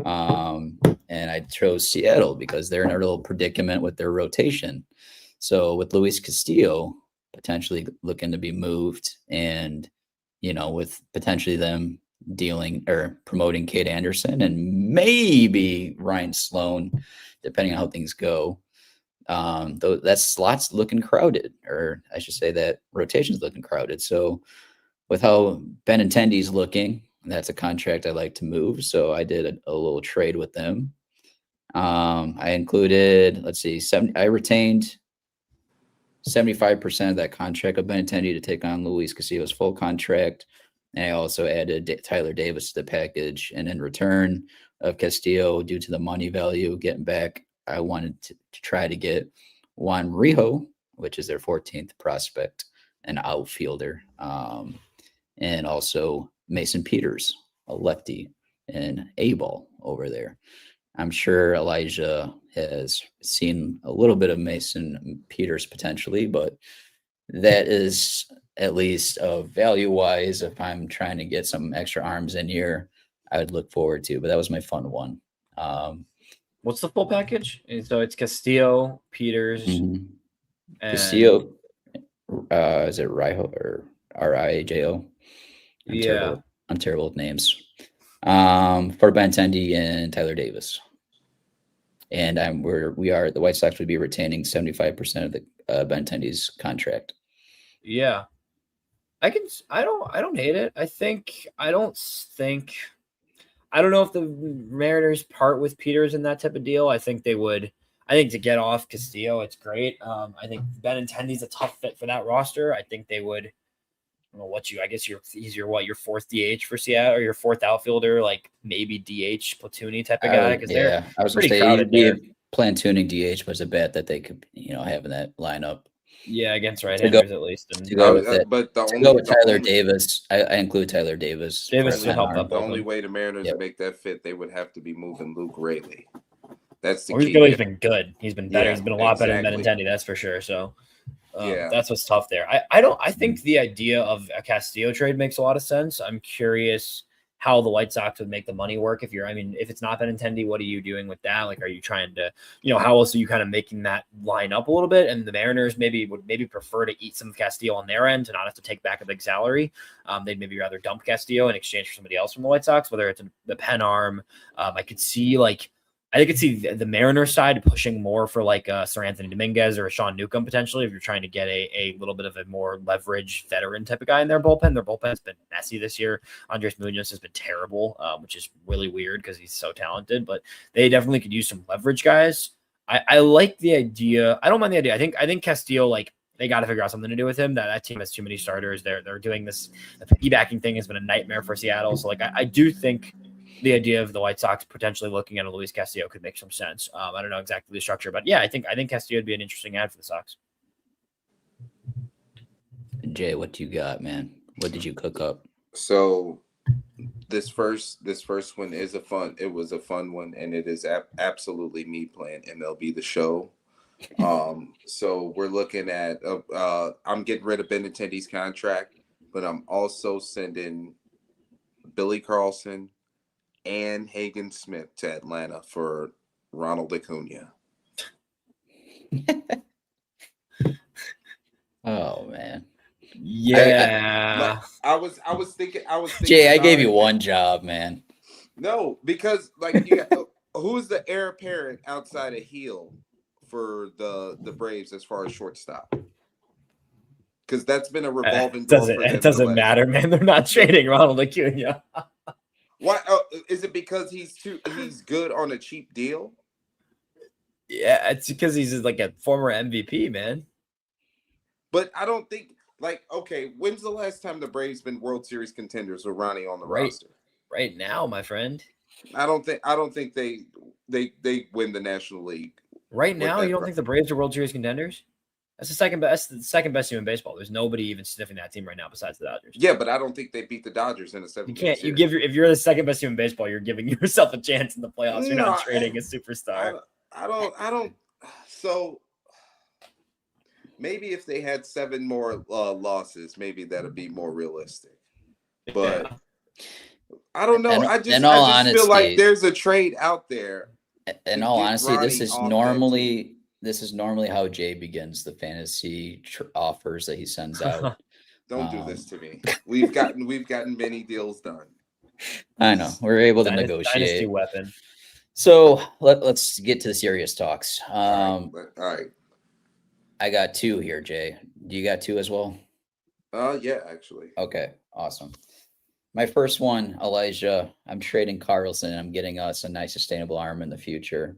And I chose Seattle because they're in a little predicament with their rotation. So with Luis Castillo potentially looking to be moved and, with potentially them dealing or promoting Kate Anderson and maybe Ryan Sloan, depending on how things go. Though that slot's looking crowded, or I should say that rotation's looking crowded. So with how Benintendi's looking, that's a contract I like to move. So I did a little trade with them. I included, I retained 75% of that contract of Benintendi to take on Luis Castillo's full contract. And I also added Tyler Davis to the package. And in return of Castillo, due to the money value getting back, I wanted to try to get Juan Rijo, which is their 14th prospect, an outfielder. And also Mason Peters, a lefty, and A-ball over there. I'm sure Elijah has seen a little bit of Mason Peters potentially, but that is at least value-wise, if I'm trying to get some extra arms in here, I would look forward to. But that was my fun one.
What's the full package? And so it's Castillo, Peters, and
Castillo. Is it Rijo or Rijo? I'm terrible with names. For Benintendi and Tyler Davis. And the White Sox would be retaining 75% of the Benintendi's contract.
Yeah. I don't hate it. I don't know if the Mariners part with Peters in that type of deal. I think they would. I think to get off Castillo, it's great. I think Benintendi's a tough fit for that roster. I think they would. I don't know he's your 4th DH for Seattle, or your 4th outfielder, like maybe DH platoonie type of guy. Because
I was
pretty
going
crowded
to
there.
say platooning DH was a bet that they could, have in that lineup.
Yeah, against right-handers at least. And
to go with Tyler Davis, I include Tyler Davis.
Davis would help up.
The only way the Mariners make that fit, they would have to be moving Luke Raley. That's the key.
He's been good. He's been better. He's been a lot better than Benintendi, that's for sure. So that's what's tough there. I think the idea of a Castillo trade makes a lot of sense. I'm curious how the White Sox would make the money work. If it's not Benintendi, what are you doing with that? Like, are you trying to, how else are you kind of making that line up a little bit? And the Mariners would prefer to eat some of Castillo on their end to not have to take back a big salary. They'd maybe rather dump Castillo in exchange for somebody else from the White Sox, whether it's the pen arm. I could see the Mariners side pushing more for Sir Anthony Dominguez or a Sean Newcomb potentially, if you're trying to get a little bit of a more leverage veteran type of guy in their bullpen. Their bullpen's been messy this year. Andres Munoz has been terrible, which is really weird because he's so talented, but they definitely could use some leverage guys. I like the idea. I don't mind the idea. I think Castillo, they got to figure out something to do with him. That team has too many starters. They're doing this. The piggybacking thing has been a nightmare for Seattle. So I do think the idea of the White Sox potentially looking at a Luis Castillo could make some sense. I don't know exactly the structure, but yeah, I think Castillo would be an interesting ad for the Sox.
Jay, what do you got, man? What did you cook up?
So this first one is it was a fun one, and it is absolutely me playing MLB The Show. So we're looking at I'm getting rid of Benintendi's contract, but I'm also sending Billy Carlson and Hagen Smith to Atlanta for Ronald Acuna.
Oh man.
Yeah.
I was thinking
Jay, I gave you one job, man.
No, because who's the heir apparent outside of Heel for the Braves as far as shortstop? Because that's been a revolving door for them.
It doesn't matter, man. They're not trading Ronald Acuna.
Why is it because he's good on a cheap deal?
Yeah, it's because he's like a former MVP, man.
But I don't think okay, when's the last time the Braves been World Series contenders with Ronnie on the roster?
Right now, my friend.
I don't think they win the National League.
Right now, you don't think the Braves are World Series contenders? That's the second best. The second best team in baseball. There's nobody even sniffing that team right now besides the Dodgers.
Yeah, but I don't think they beat the Dodgers in a 7-game
You can't.
series.
You give if you're the second best team in baseball, you're giving yourself a chance in the playoffs. You're not trading a superstar.
I don't. So maybe if they had 7 more losses, maybe that'd be more realistic. But I don't know. I just feel like there's a trade out there.
In all honesty, this is normally how Jay begins the fantasy offers that he sends out.
Don't do this to me. We've gotten many deals done.
I know we're able to negotiate.
Dynasty weapon.
So let's get to the serious talks.
All right.
I got 2 here, Jay. Do you got 2 as well?
Yeah, actually.
Okay, awesome. My first one, Elijah, I'm trading Carlson. I'm getting us a nice sustainable arm in the future.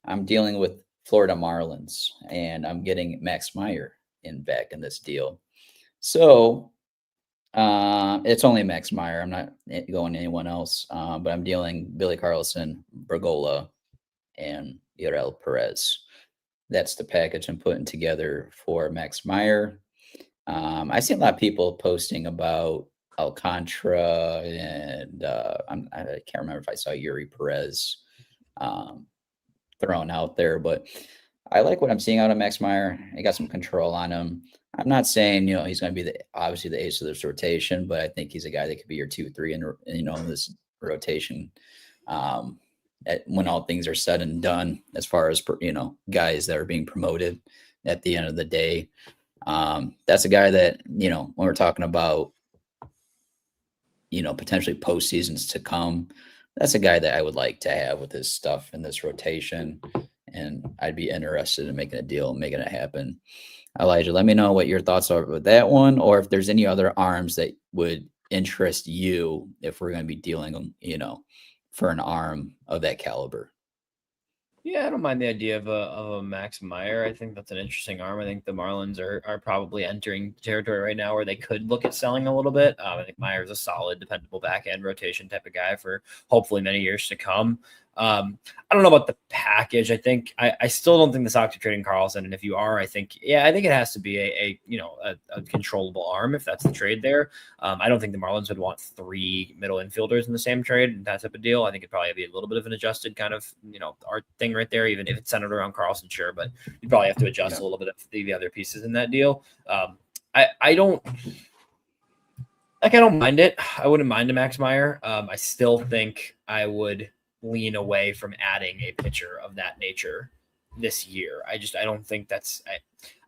I'm dealing with Florida Marlins, and I'm getting Max Meyer back in this deal. So it's only Max Meyer. I'm not going to anyone else, but I'm dealing Billy Carlson, Bergola, and Yorel Perez. That's the package I'm putting together for Max Meyer. I see a lot of people posting about Alcantara, and I can't remember if I saw Yuri Perez thrown out there, but I like what I'm seeing out of Max Meyer. I got some control on him. I'm not saying he's going to be obviously the ace of this rotation, but I think he's a guy that could be your 2-3 in this rotation. When all things are said and done, as far as guys that are being promoted at the end of the day, that's a guy that when we're talking about potentially postseasons to come, that's a guy that I would like to have with his stuff in this rotation, and I'd be interested in making a deal and making it happen. Elijah, let me know what your thoughts are with that one, or if there's any other arms that would interest you if we're going to be dealing, for an arm of that caliber.
Yeah, I don't mind the idea of a Max Meyer. I think that's an interesting arm. I think the Marlins are probably entering territory right now where they could look at selling a little bit. I think Meyer's a solid, dependable back end rotation type of guy for hopefully many years to come. I don't know about the package. I still don't think the Sox are trading Carlson. And if you are, I think it has to be a controllable arm if that's the trade there. I don't think the Marlins would want 3 middle infielders in the same trade and that type of deal. I think it'd probably be a little bit of an adjusted kind of, art thing right there, even if it's centered around Carlson, sure, but you probably have to adjust a little bit of the other pieces in that deal. I don't mind it. I wouldn't mind a Max Meyer. I still think I would lean away from adding a pitcher of that nature this year. I don't think that's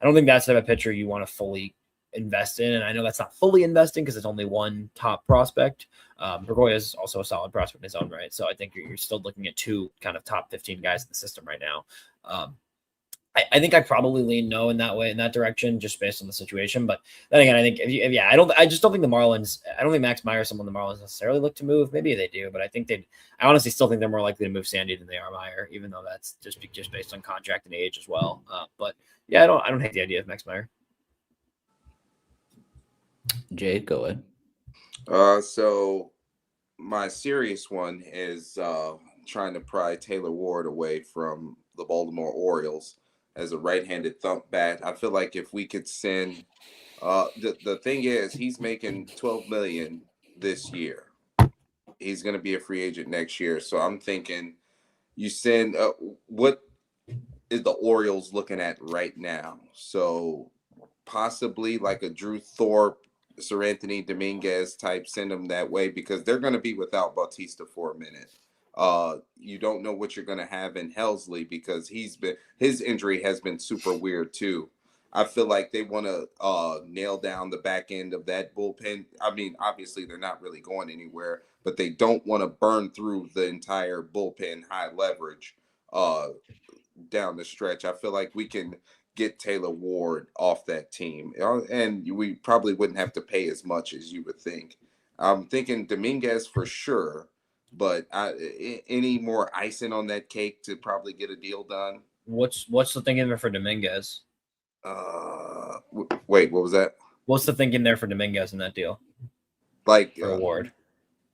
the type of pitcher you want to fully invest in. And I know that's not fully investing because it's only one top prospect. Bergolla is also a solid prospect in his own right. So I think you're still looking at 2 kind of top 15 guys in the system right now. I think I probably lean no in that direction, just based on the situation. But then again, I think I just don't think the Marlins. I don't think Max Meyer is someone the Marlins necessarily look to move. Maybe they do, but I honestly still think they're more likely to move Sandy than they are Meyer, even though that's just based on contract and age as well. But yeah, I don't hate the idea of Max Meyer.
Jade, go ahead.
So my serious one is trying to pry Taylor Ward away from the Baltimore Orioles as a right-handed thump bat. I feel like if we could send the thing is he's making $12 million this year. He's going to be a free agent next year. So I'm thinking you send what is the Orioles looking at right now? So possibly like a Drew Thorpe, Sir Anthony Dominguez type, send them that way because they're going to be without Bautista for a minute. You don't know what you're going to have in Helsley because his injury has been super weird too. I feel like they want to nail down the back end of that bullpen. I mean, obviously they're not really going anywhere, but they don't want to burn through the entire bullpen high leverage down the stretch. I feel like we can get Taylor Ward off that team, and we probably wouldn't have to pay as much as you would think. I'm thinking Dominguez for sure. But any more icing on that cake to probably get a deal done?
What's the thinking there for Dominguez?
Wait, what was that?
What's the thinking there for Dominguez in that deal
Like
for Award?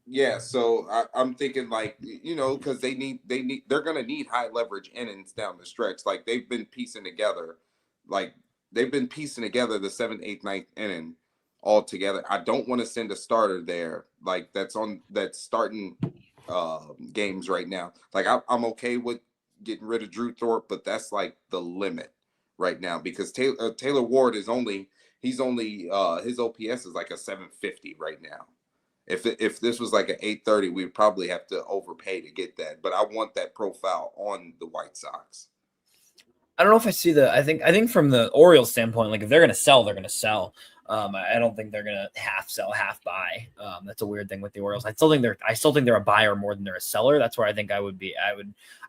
Yeah, so I'm thinking like because they're gonna need high leverage innings down the stretch. Like they've been piecing together the seventh, eighth, ninth inning all together. I don't want to send a starter there like that's starting games right now. Like I'm okay with getting rid of Drew Thorpe, but that's like the limit right now because Taylor Ward is only his OPS is like a 750 right now. If this was like an 830, we'd probably have to overpay to get that. But I want that profile on the White Sox.
I don't know if I see I think from the Orioles standpoint, like if they're going to sell, they're going to sell. I don't think they're going to half sell, half buy. That's a weird thing with the Orioles. I still think they're a buyer more than they're a seller. That's where I think I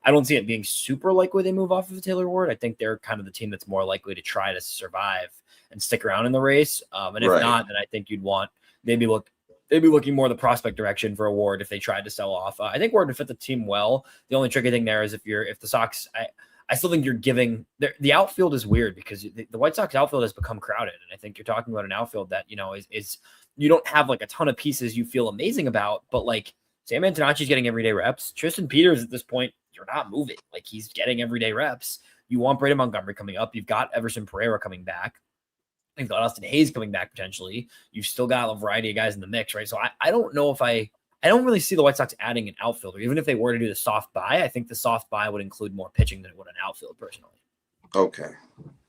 don't see it being super likely they move off of Taylor Ward. I think they're kind of the team that's more likely to try to survive and stick around in the race. And if not, then I think you'd want they'd be looking more the prospect direction for a Ward if they tried to sell off. I think Ward would fit the team well. The only tricky thing there is if the Sox, I still think you're giving the outfield is weird because the White Sox outfield has become crowded. And I think you're talking about an outfield that, is you don't have like a ton of pieces you feel amazing about, but like Sam Antonacci's getting everyday reps. Tristan Peters at this point, you're not moving. Like he's getting everyday reps. You want Braden Montgomery coming up. You've got Everson Pereira coming back. You've got Austin Hayes coming back potentially. You've still got a variety of guys in the mix, right? So I don't know if I don't really see the White Sox adding an outfielder. Even if they were to do the soft buy, I think the soft buy would include more pitching than it would an outfield personally.
Okay.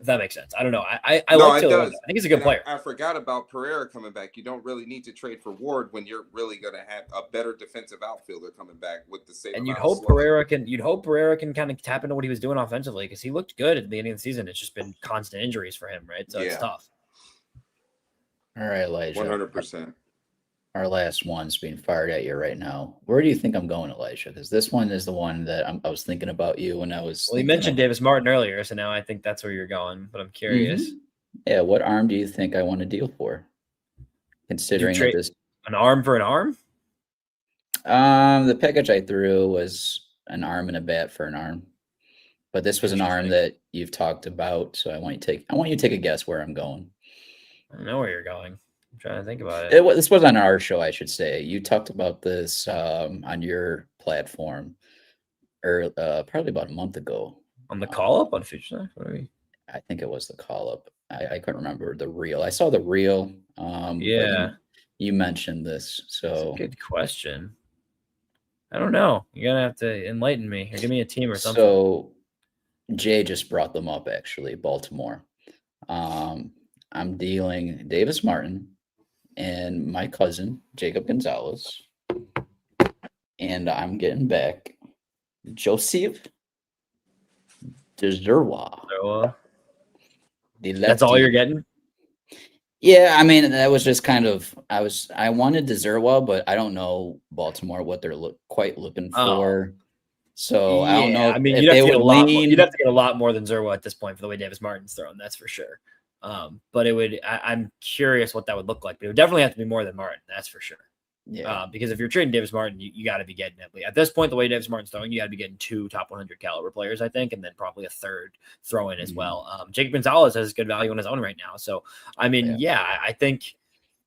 If that makes sense. I don't know. I like Taylor. I think he's a good player.
I forgot about Pereira coming back. You don't really need to trade for Ward when you're really going to have a better defensive outfielder coming back with the same.
And you'd hope Pereira can kind of tap into what he was doing offensively because he looked good at the beginning of the season. It's just been constant injuries for him, right? So it's tough.
All right, Elijah.
100%.
Our last one's being fired at you right now. Where do you think I'm going, Elijah? Because this one is the one that I was thinking about you when I was.
Well, you mentioned Davis Martin earlier, so now I think that's where you're going. But I'm curious.
Mm-hmm. Yeah, what arm do you think I want to deal for? Considering this
an arm for an arm.
The package I threw was an arm and a bat for an arm, but this was an arm that you've talked about. So I want you to take a guess where I'm going.
I don't know where you're going. I'm trying to think about it.
This was on our show, I should say. You talked about this on your platform, or probably about a month ago.
On the call up on Future?
I think it was the call up. I couldn't remember the reel. I saw the reel.
Yeah.
You mentioned this, so
that's a good question. I don't know. You're gonna have to enlighten me or give me a team or something.
So Jay just brought them up, actually, Baltimore. I'm dealing Davis Martin and my cousin, Jacob Gonzalez. And I'm getting back Joseph DeZerwa.
That's all you're getting?
Yeah, I mean, that was just kind of I wanted DeZerwa, but I don't know Baltimore what they're quite looking for. So I don't know.
I mean, you'd have to get a lot more than Zerwa at this point for the way Davis Martin's thrown. That's for sure. But it would. I'm curious what that would look like. But it would definitely have to be more than Martin. That's for sure.
Yeah.
Because if you're trading Davis Martin, you got to be getting at this point the way Davis Martin's throwing, you got to be getting 2 top 100 caliber players, I think, and then probably a third throw in as well. Jacob Gonzalez has good value on his own right now. So I mean, I think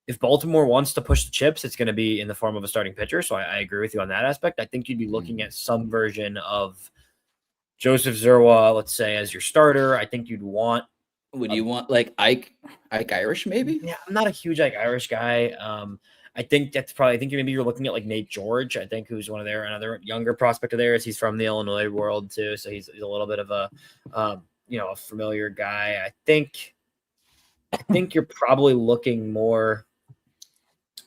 if Baltimore wants to push the chips, it's going to be in the form of a starting pitcher. So I agree with you on that aspect. I think you'd be looking at some version of Joseph Zerwa, let's say, as your starter. I think you'd want.
Would you want like Ike Irish maybe?
Yeah, I'm not a huge Ike Irish guy. I think you're looking at like Nate George, I think, who's another younger prospect of theirs. He's from the Illinois world too. So he's a little bit of a, a familiar guy. I think you're probably looking more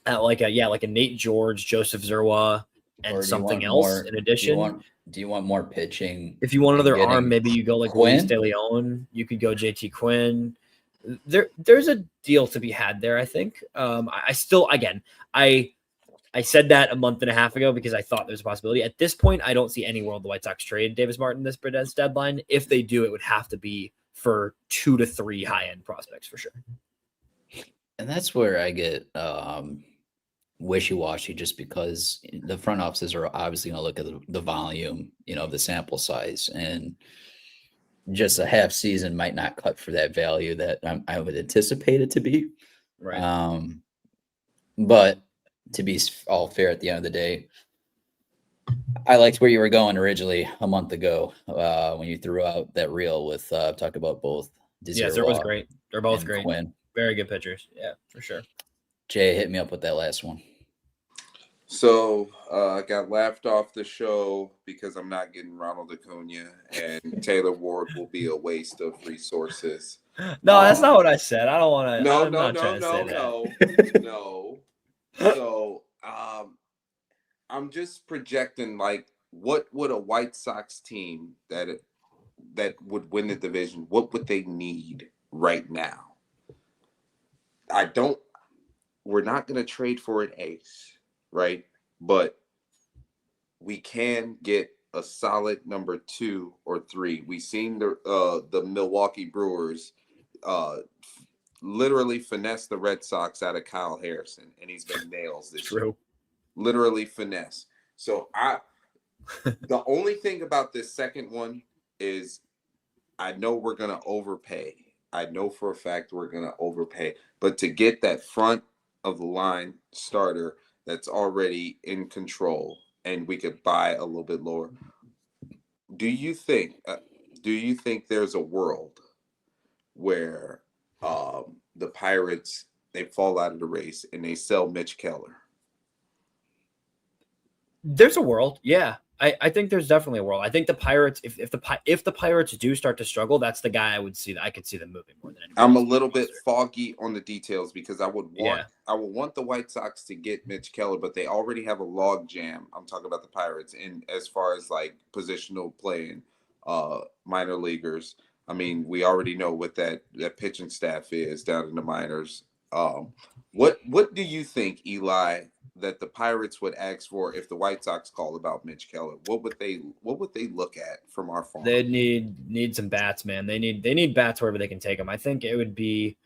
at like a Nate George, Joseph Zerwa, and something else in addition.
Do you want more pitching?
If you want another arm, maybe you go like Luis De Leon. You could go JT Quinn. There's a deal to be had there, I think. I said that a month and a half ago because I thought there's a possibility. At this point, I don't see any world the White Sox trade Davis Martin this deadline. If they do, it would have to be for 2 to 3 high-end prospects for sure.
And that's where I get wishy-washy just because the front offices are obviously going to look at the volume, the sample size, and just a half season might not cut for that value that I would anticipate it to be.
Right.
But to be all fair at the end of the day, I liked where you were going originally a month ago when you threw out that reel with talk about both.
Yes, it was great. They're both great.
Quinn.
Very good pitchers. Yeah, for sure.
Jay, hit me up with that last one.
So I got laughed off the show because I'm not getting Ronald Acuna, and Taylor Ward will be a waste of resources.
No, that's not what I said. I don't want to.
No. So I'm just projecting, like, what would a White Sox team that would win the division, what would they need right now? We're not going to trade for an ace, right? But we can get a solid number 2 or 3. We've seen the Milwaukee Brewers literally finesse the Red Sox out of Kyle Harrison, and he's been nails this year. Literally finesse. So the only thing about this second one is I know we're going to overpay. I know for a fact we're going to overpay. But to get that front of the line starter that's already in control and we could buy a little bit lower, do you think there's a world where the Pirates, they fall out of the race and they sell Mitch Keller?
There's a world, yeah. I think there's definitely a world. I think the Pirates, if the Pirates do start to struggle, that's the guy I could see them moving more than anyone.
I'm a little bit foggy on the details because I would want the White Sox to get Mitch Keller, but they already have a log jam. I'm talking about the Pirates, and as far as like positional playing, minor leaguers. I mean, we already know what that pitching staff is down in the minors. What do you think, Eli, that the Pirates would ask for if the White Sox called about Mitch Keller? What would they look at from our farm?
They need some bats, man. They need bats wherever they can take them. I think it would be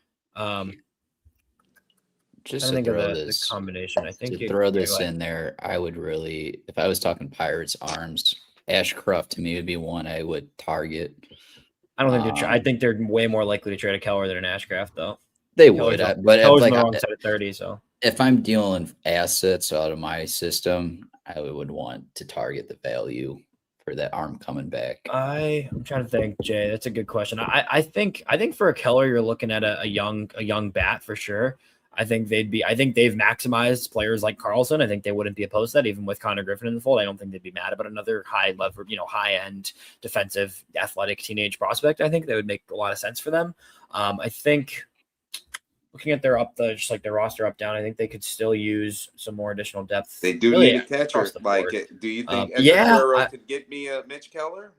just to throw this
the combination. I think
to throw this in there, I would really, if I was talking Pirates arms, Ashcroft to me would be one I would target.
I don't think I think they're way more likely to trade a Keller than an Ashcraft, though.
They would, but
Keller's on the wrong side of 30. So
if I'm dealing assets out of my system, I would want to target the value for that arm coming back.
I'm trying to think, Jay. That's a good question. I think for a Keller, you're looking at a young bat for sure. I think they've maximized players like Carlson. I think they wouldn't be opposed to that, even with Connor Griffin in the fold. I don't think they'd be mad about another high end defensive, athletic teenage prospect. I think that would make a lot of sense for them. I think looking at their roster up down, I think they could still use some more additional depth.
They do need a catcher. Like, do you think Guerrero could get me a Mitch Keller?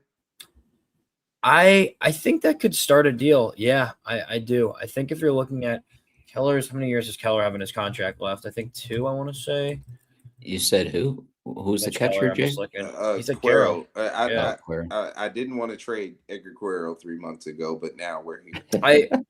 I think that could start a deal. Yeah, I do. I think if you're looking at Keller's, how many years does Keller have in his contract left? I think 2, I want to say.
You said who? Who's
Mitch
the catcher, Jay?
He said
Cuero. I didn't want to trade Edgar Cuero 3 months ago, but now we're here.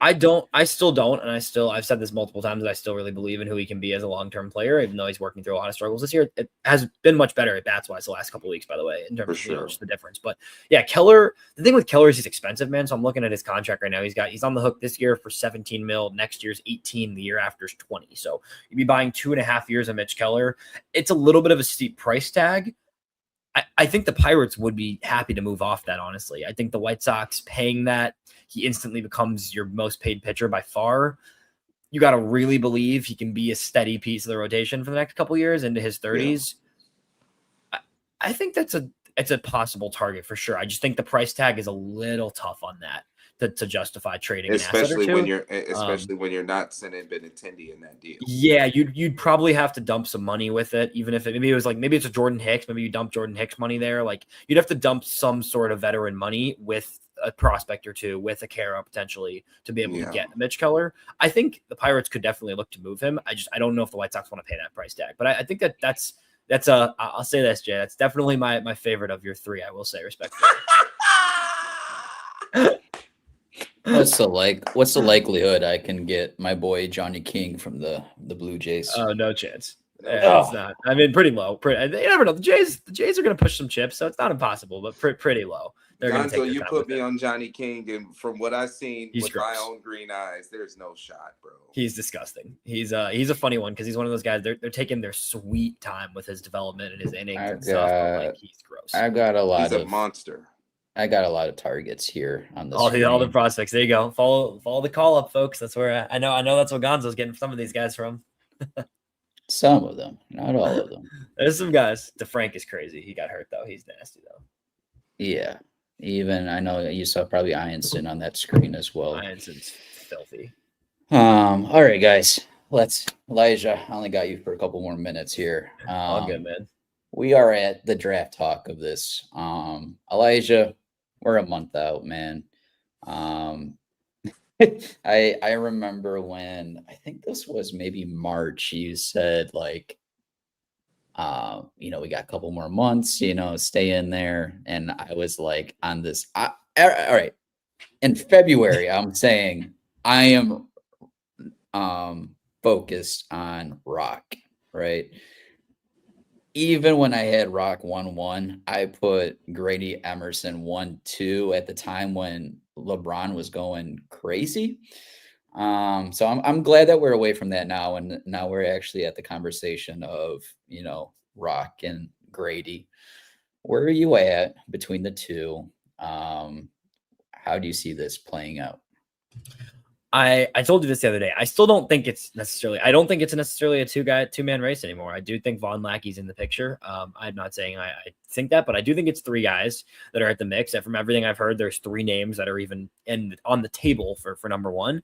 I still don't, and I've said this multiple times, that I still really believe in who he can be as a long-term player, even though he's working through a lot of struggles this year. It has been much better at bats-wise the last couple of weeks, by the way, in terms of just the difference. But yeah, Keller, the thing with Keller is he's expensive, man. So I'm looking at his contract right now. He's on the hook this year for $17 million. Next year's 18, the year after is 20. So you'd be buying 2.5 years of Mitch Keller. It's a little bit of a steep price tag. I think the Pirates would be happy to move off that, honestly. I think the White Sox paying that, he instantly becomes your most paid pitcher by far. You got to really believe he can be a steady piece of the rotation for the next couple of years into his 30s. Yeah. I think it's a possible target for sure. I just think the price tag is a little tough on that to justify trading,
especially when you're not sending Benintendi in that deal.
Yeah, you'd probably have to dump some money with it, even if maybe it's a Jordan Hicks. Maybe you dump Jordan Hicks money there. Like, you'd have to dump some sort of veteran money with a prospect or two, with a Kara potentially, to be able to get Mitch Keller. I think the Pirates could definitely look to move him. I don't know if the White Sox want to pay that price tag, but I think that's I'll say this, Jay. That's definitely my favorite of your 3. I will say, respectfully.
What's the likelihood I can get my boy Johnny King from the Blue Jays?
Oh, no chance. It's not. I mean, pretty low. You never know. The Jays are going to push some chips, so it's not impossible, but pretty low. They're going to take
Gonzo,
their
you
time
put
with
me
it.
on Johnny King, and from what I've seen
He's
with
gross.
my own green eyes, there's no shot, bro.
He's disgusting. He's a funny one because he's one of those guys. They're taking their sweet time with his development and his innings and stuff, but like he's gross.
I've got a lot
He's a monster.
I got a lot of targets here on this.
All the prospects. There you go. Follow the call up, folks. That's where I know that's what Gonzo's getting some of these guys from.
Some of them, not all of them.
There's some guys. DeFrank is crazy. He got hurt though. He's nasty though.
Yeah. Even I know you saw probably Ianson on that screen as well.
Ianson's filthy.
All right, guys. Elijah, I only got you for a couple more minutes here.
All good, man.
We are at the draft talk of this. Elijah, we're a month out, man. I remember when I think this was maybe March, you said like we got a couple more months, stay in there. And I was like on this. All right. In February, I'm saying I am focused on Rock, right? Even when I had Rock 1-1, I put Grady Emerson 1-2 at the time when LeBron was going crazy. So I'm glad that we're away from that now, and now we're actually at the conversation of Rock and Grady. Where are you at between the two? How do you see this playing out?
I told you this the other day. I still don't think it's necessarily a two-man race anymore. I do think Von Lackey's in the picture. I'm not saying I think that, but I do think it's three guys that are at the mix. And from everything I've heard, there's three names that are even on the table for number one.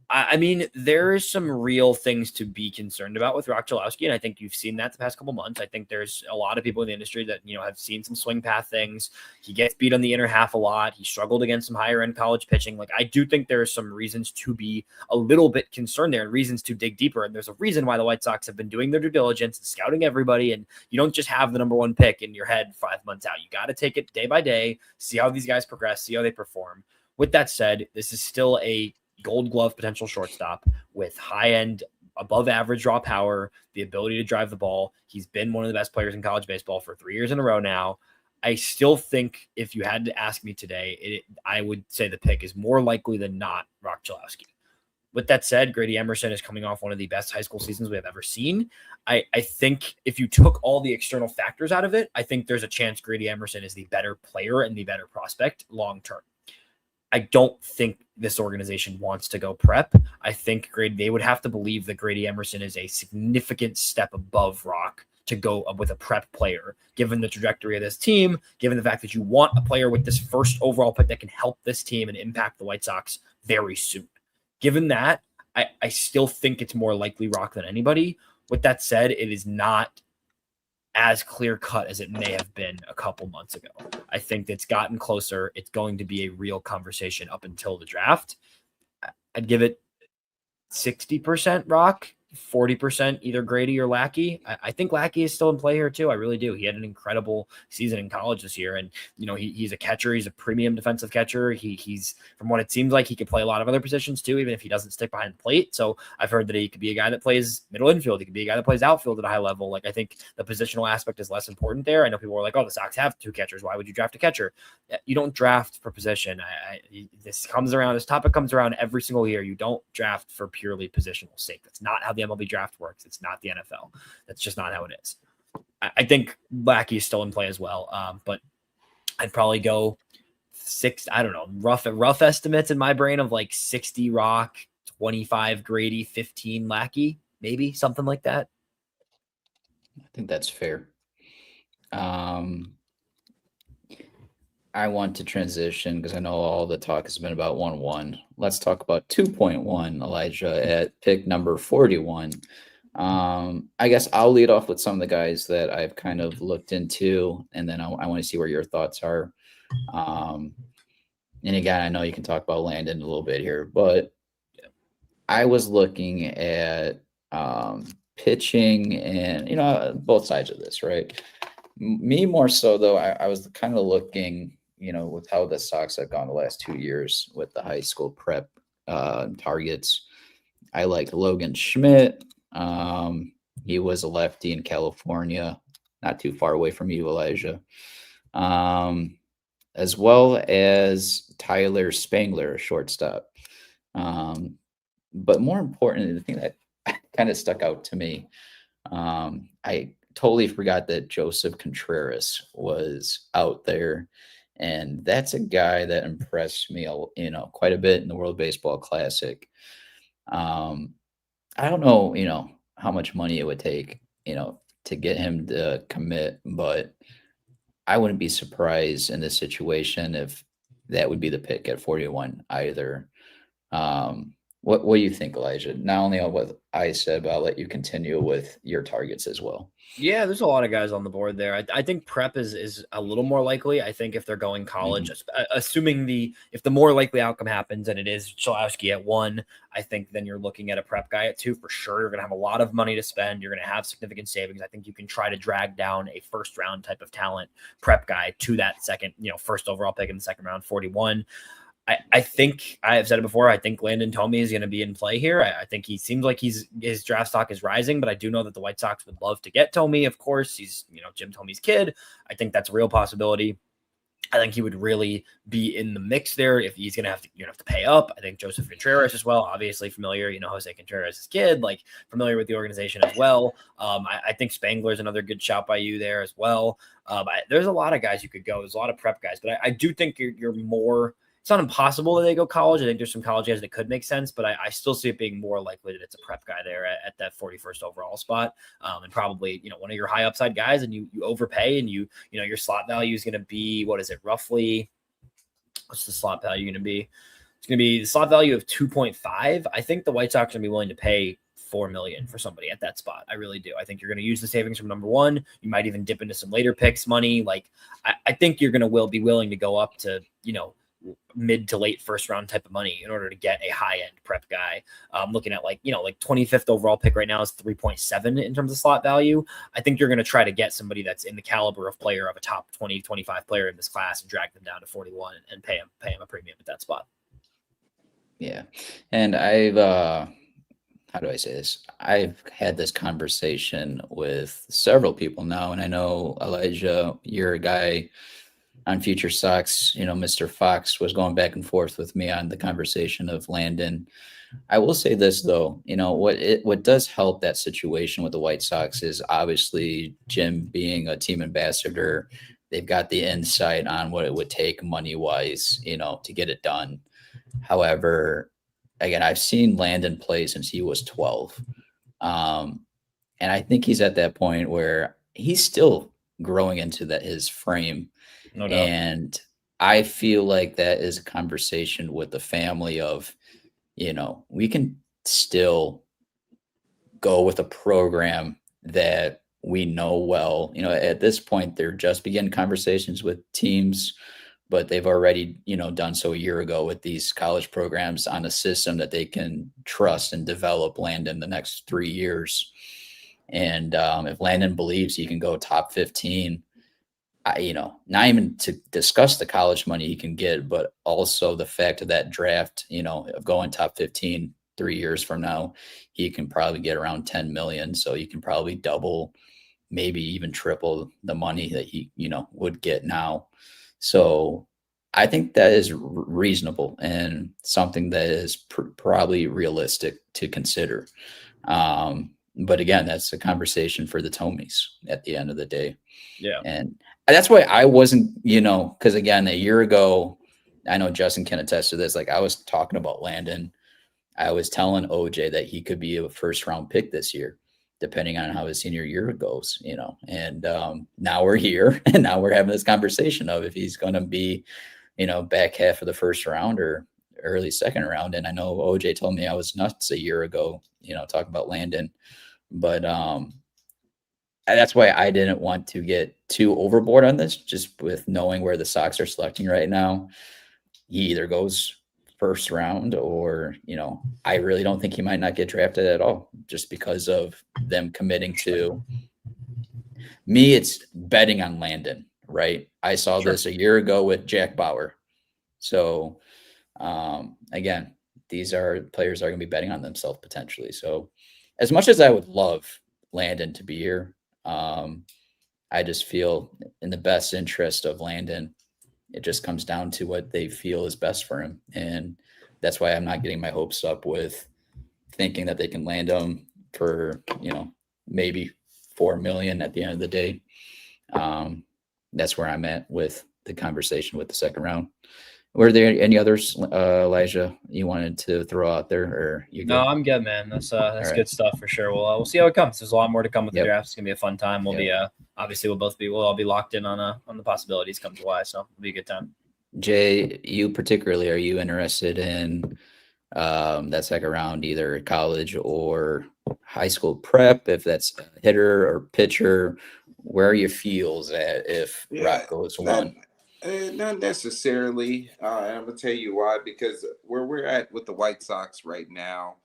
I mean, there is some real things to be concerned about with Rock Cholowsky, and I think you've seen that the past couple months. I think there's a lot of people in the industry that have seen some swing path things. He gets beat on the inner half a lot. He struggled against some higher end college pitching. Like, I do think there are some reasons to be a little bit concerned there and reasons to dig deeper. And there's a reason why the White Sox have been doing their due diligence and scouting everybody. And you don't just have the number one pick in your head 5 months out. You got to take it day by day, see how these guys progress, see how they perform. With that said, this is still a Gold Glove potential shortstop with high-end, above-average raw power, the ability to drive the ball. He's been one of the best players in college baseball for 3 years in a row now. I still think if you had to ask me today, I would say the pick is more likely than not Rock Cholowsky. With that said, Grady Emerson is coming off one of the best high school seasons we have ever seen. I think if you took all the external factors out of it, I think there's a chance Grady Emerson is the better player and the better prospect long-term. I don't think this organization wants to go prep. I think they would have to believe that Grady Emerson is a significant step above Rock to go with a prep player, given the trajectory of this team, given the fact that you want a player with this first overall pick that can help this team and impact the White Sox very soon. Given that, I still think it's more likely Rock than anybody. With that said, it is not as clear cut as it may have been a couple months ago. I think it's gotten closer. It's going to be a real conversation up until the draft. I'd give it 60% Rock, 40% either Grady or Lackey. I think Lackey is still in play here too. I really do. He had an incredible season in college this year. And, he's a catcher. He's a premium defensive catcher. He's from what it seems like, he could play a lot of other positions too, even if he doesn't stick behind the plate. So I've heard that he could be a guy that plays middle infield. He could be a guy that plays outfield at a high level. Like, I think the positional aspect is less important there. I know people are like, oh, the Sox have two catchers. Why would you draft a catcher? You don't draft for position. This topic comes around every single year. You don't draft for purely positional sake. That's not how the MLB draft works. It's not the NFL. That's just not how it is. I think Lackey is still in play as well. But I'd probably go 6. I don't know, rough estimates in my brain of like 60 Rock, 25 Grady, 15 Lackey, maybe something like that.
I think that's fair. I want to transition because I know all the talk has been about 1-1. Let's talk about 2.1, Elijah, at pick number 41. I guess I'll lead off with some of the guys that I've kind of looked into, and then I want to see where your thoughts are. And again, I know you can talk about Landon a little bit here, but I was looking at pitching and, both sides of this, right? Me more so, though, I was kind of looking, with how the Sox have gone the last 2 years with the high school prep targets. I like Logan Schmidt. He was a lefty in California, not too far away from you, Elijah. As well as Tyler Spangler, a shortstop. But more importantly, the thing that kind of stuck out to me, I totally forgot that Joseph Contreras was out there. And that's a guy that impressed me, quite a bit in the World Baseball Classic. I don't know, how much money it would take, to get him to commit, but I wouldn't be surprised in this situation if that would be the pick at 41 either. What do you think, Elijah? Not only on what I said, but I'll let you continue with your targets as well.
Yeah, there's a lot of guys on the board there. I think prep is a little more likely. I think if they're going college, assuming if the more likely outcome happens and it is Cholowsky at 1, I think then you're looking at a prep guy at 2 for sure. You're going to have a lot of money to spend. You're going to have significant savings. I think you can try to drag down a first round type of talent prep guy to that second, first overall pick in the second round, 41. I think I have said it before. I think Landon Tomey is going to be in play here. I think he seems like his draft stock is rising, but I do know that the White Sox would love to get Tomey. Of course, he's Jim Tomey's kid. I think that's a real possibility. I think he would really be in the mix there if he's going to have to pay up. I think Joseph Contreras as well, obviously familiar, Jose Contreras' kid, like familiar with the organization as well. I think Spangler's another good shout by you there as well. There's a lot of guys you could go. There's a lot of prep guys, but I do think you're more. It's not impossible that they go college. I think there's some college guys that could make sense, but I still see it being more likely that it's a prep guy there at that 41st overall spot. And probably, one of your high upside guys, and you overpay, and your slot value is going to be, what is it, roughly? What's the slot value going to be? It's going to be the slot value of 2.5. I think the White Sox are going to be willing to pay $4 million for somebody at that spot. I really do. I think you're going to use the savings from number 1. You might even dip into some later picks money. Like I think you're going to be willing to go up to, mid to late first round type of money in order to get a high end prep guy. Looking at like 25th overall pick right now is 3.7 in terms of slot value. I think you're going to try to get somebody that's in the caliber of player of a top 20, 25 player in this class and drag them down to 41 and pay him a premium at that spot.
Yeah. And I've, how do I say this? I've had this conversation with several people now, and I know, Elijah, you're a guy on Future Sox, Mr. Fox was going back and forth with me on the conversation of Landon. I will say this though, what does help that situation with the White Sox is obviously Jim being a team ambassador. They've got the insight on what it would take money wise, to get it done. However, again, I've seen Landon play since he was 12. And I think he's at that point where he's still growing into his frame.
No doubt.
And I feel like that is a conversation with the family of, we can still go with a program that we know well. At this point, they're just beginning conversations with teams, but they've already, done so a year ago with these college programs on a system that they can trust and develop Landon the next 3 years. And if Landon believes he can go top 15, not even to discuss the college money he can get, but also the fact of that draft, of going top 15 3 years from now, he can probably get around 10 million. So you can probably double, maybe even triple the money that he, would get now. So I think that is reasonable and something that is probably realistic to consider. But again, that's a conversation for the Tomies at the end of the day.
Yeah.
And that's why I wasn't, because again, a year ago, I know Justin can attest to this. Like I was talking about Landon. I was telling OJ that he could be a first round pick this year, depending on how his senior year goes, and now we're here and now we're having this conversation of if he's going to be, back half of the first round or early second round. And I know OJ told me I was nuts a year ago, talking about Landon, but that's why I didn't want to get too overboard on this, just with knowing where the Sox are selecting right now. He either goes first round or, I really don't think he might not get drafted at all just because of them committing to me. It's betting on Landon, right? I saw this a year ago with Jack Bauer. So again, these are players that are going to be betting on themselves potentially. So as much as I would love Landon to be here. I just feel in the best interest of Landon, it just comes down to what they feel is best for him. And that's why I'm not getting my hopes up with thinking that they can land him for, maybe 4 million at the end of the day. That's where I'm at with the conversation with the second round. Were there any others, Elijah, you wanted to throw out there, or you good?
No, I'm good, man. That's
right.
good stuff for sure. We'll see how it comes. There's a lot more to come with the
Yep.
draft. It's gonna be a fun time. We'll be obviously we'll all be locked in on the possibilities come July. So it'll be a good time.
Jay, you particularly, are you interested in that second round, either college or high school prep, if that's a hitter or pitcher? Where are your feels at if Rock goes one?
Not necessarily. And I'm gonna tell you why. Because where we're at with the White Sox right now,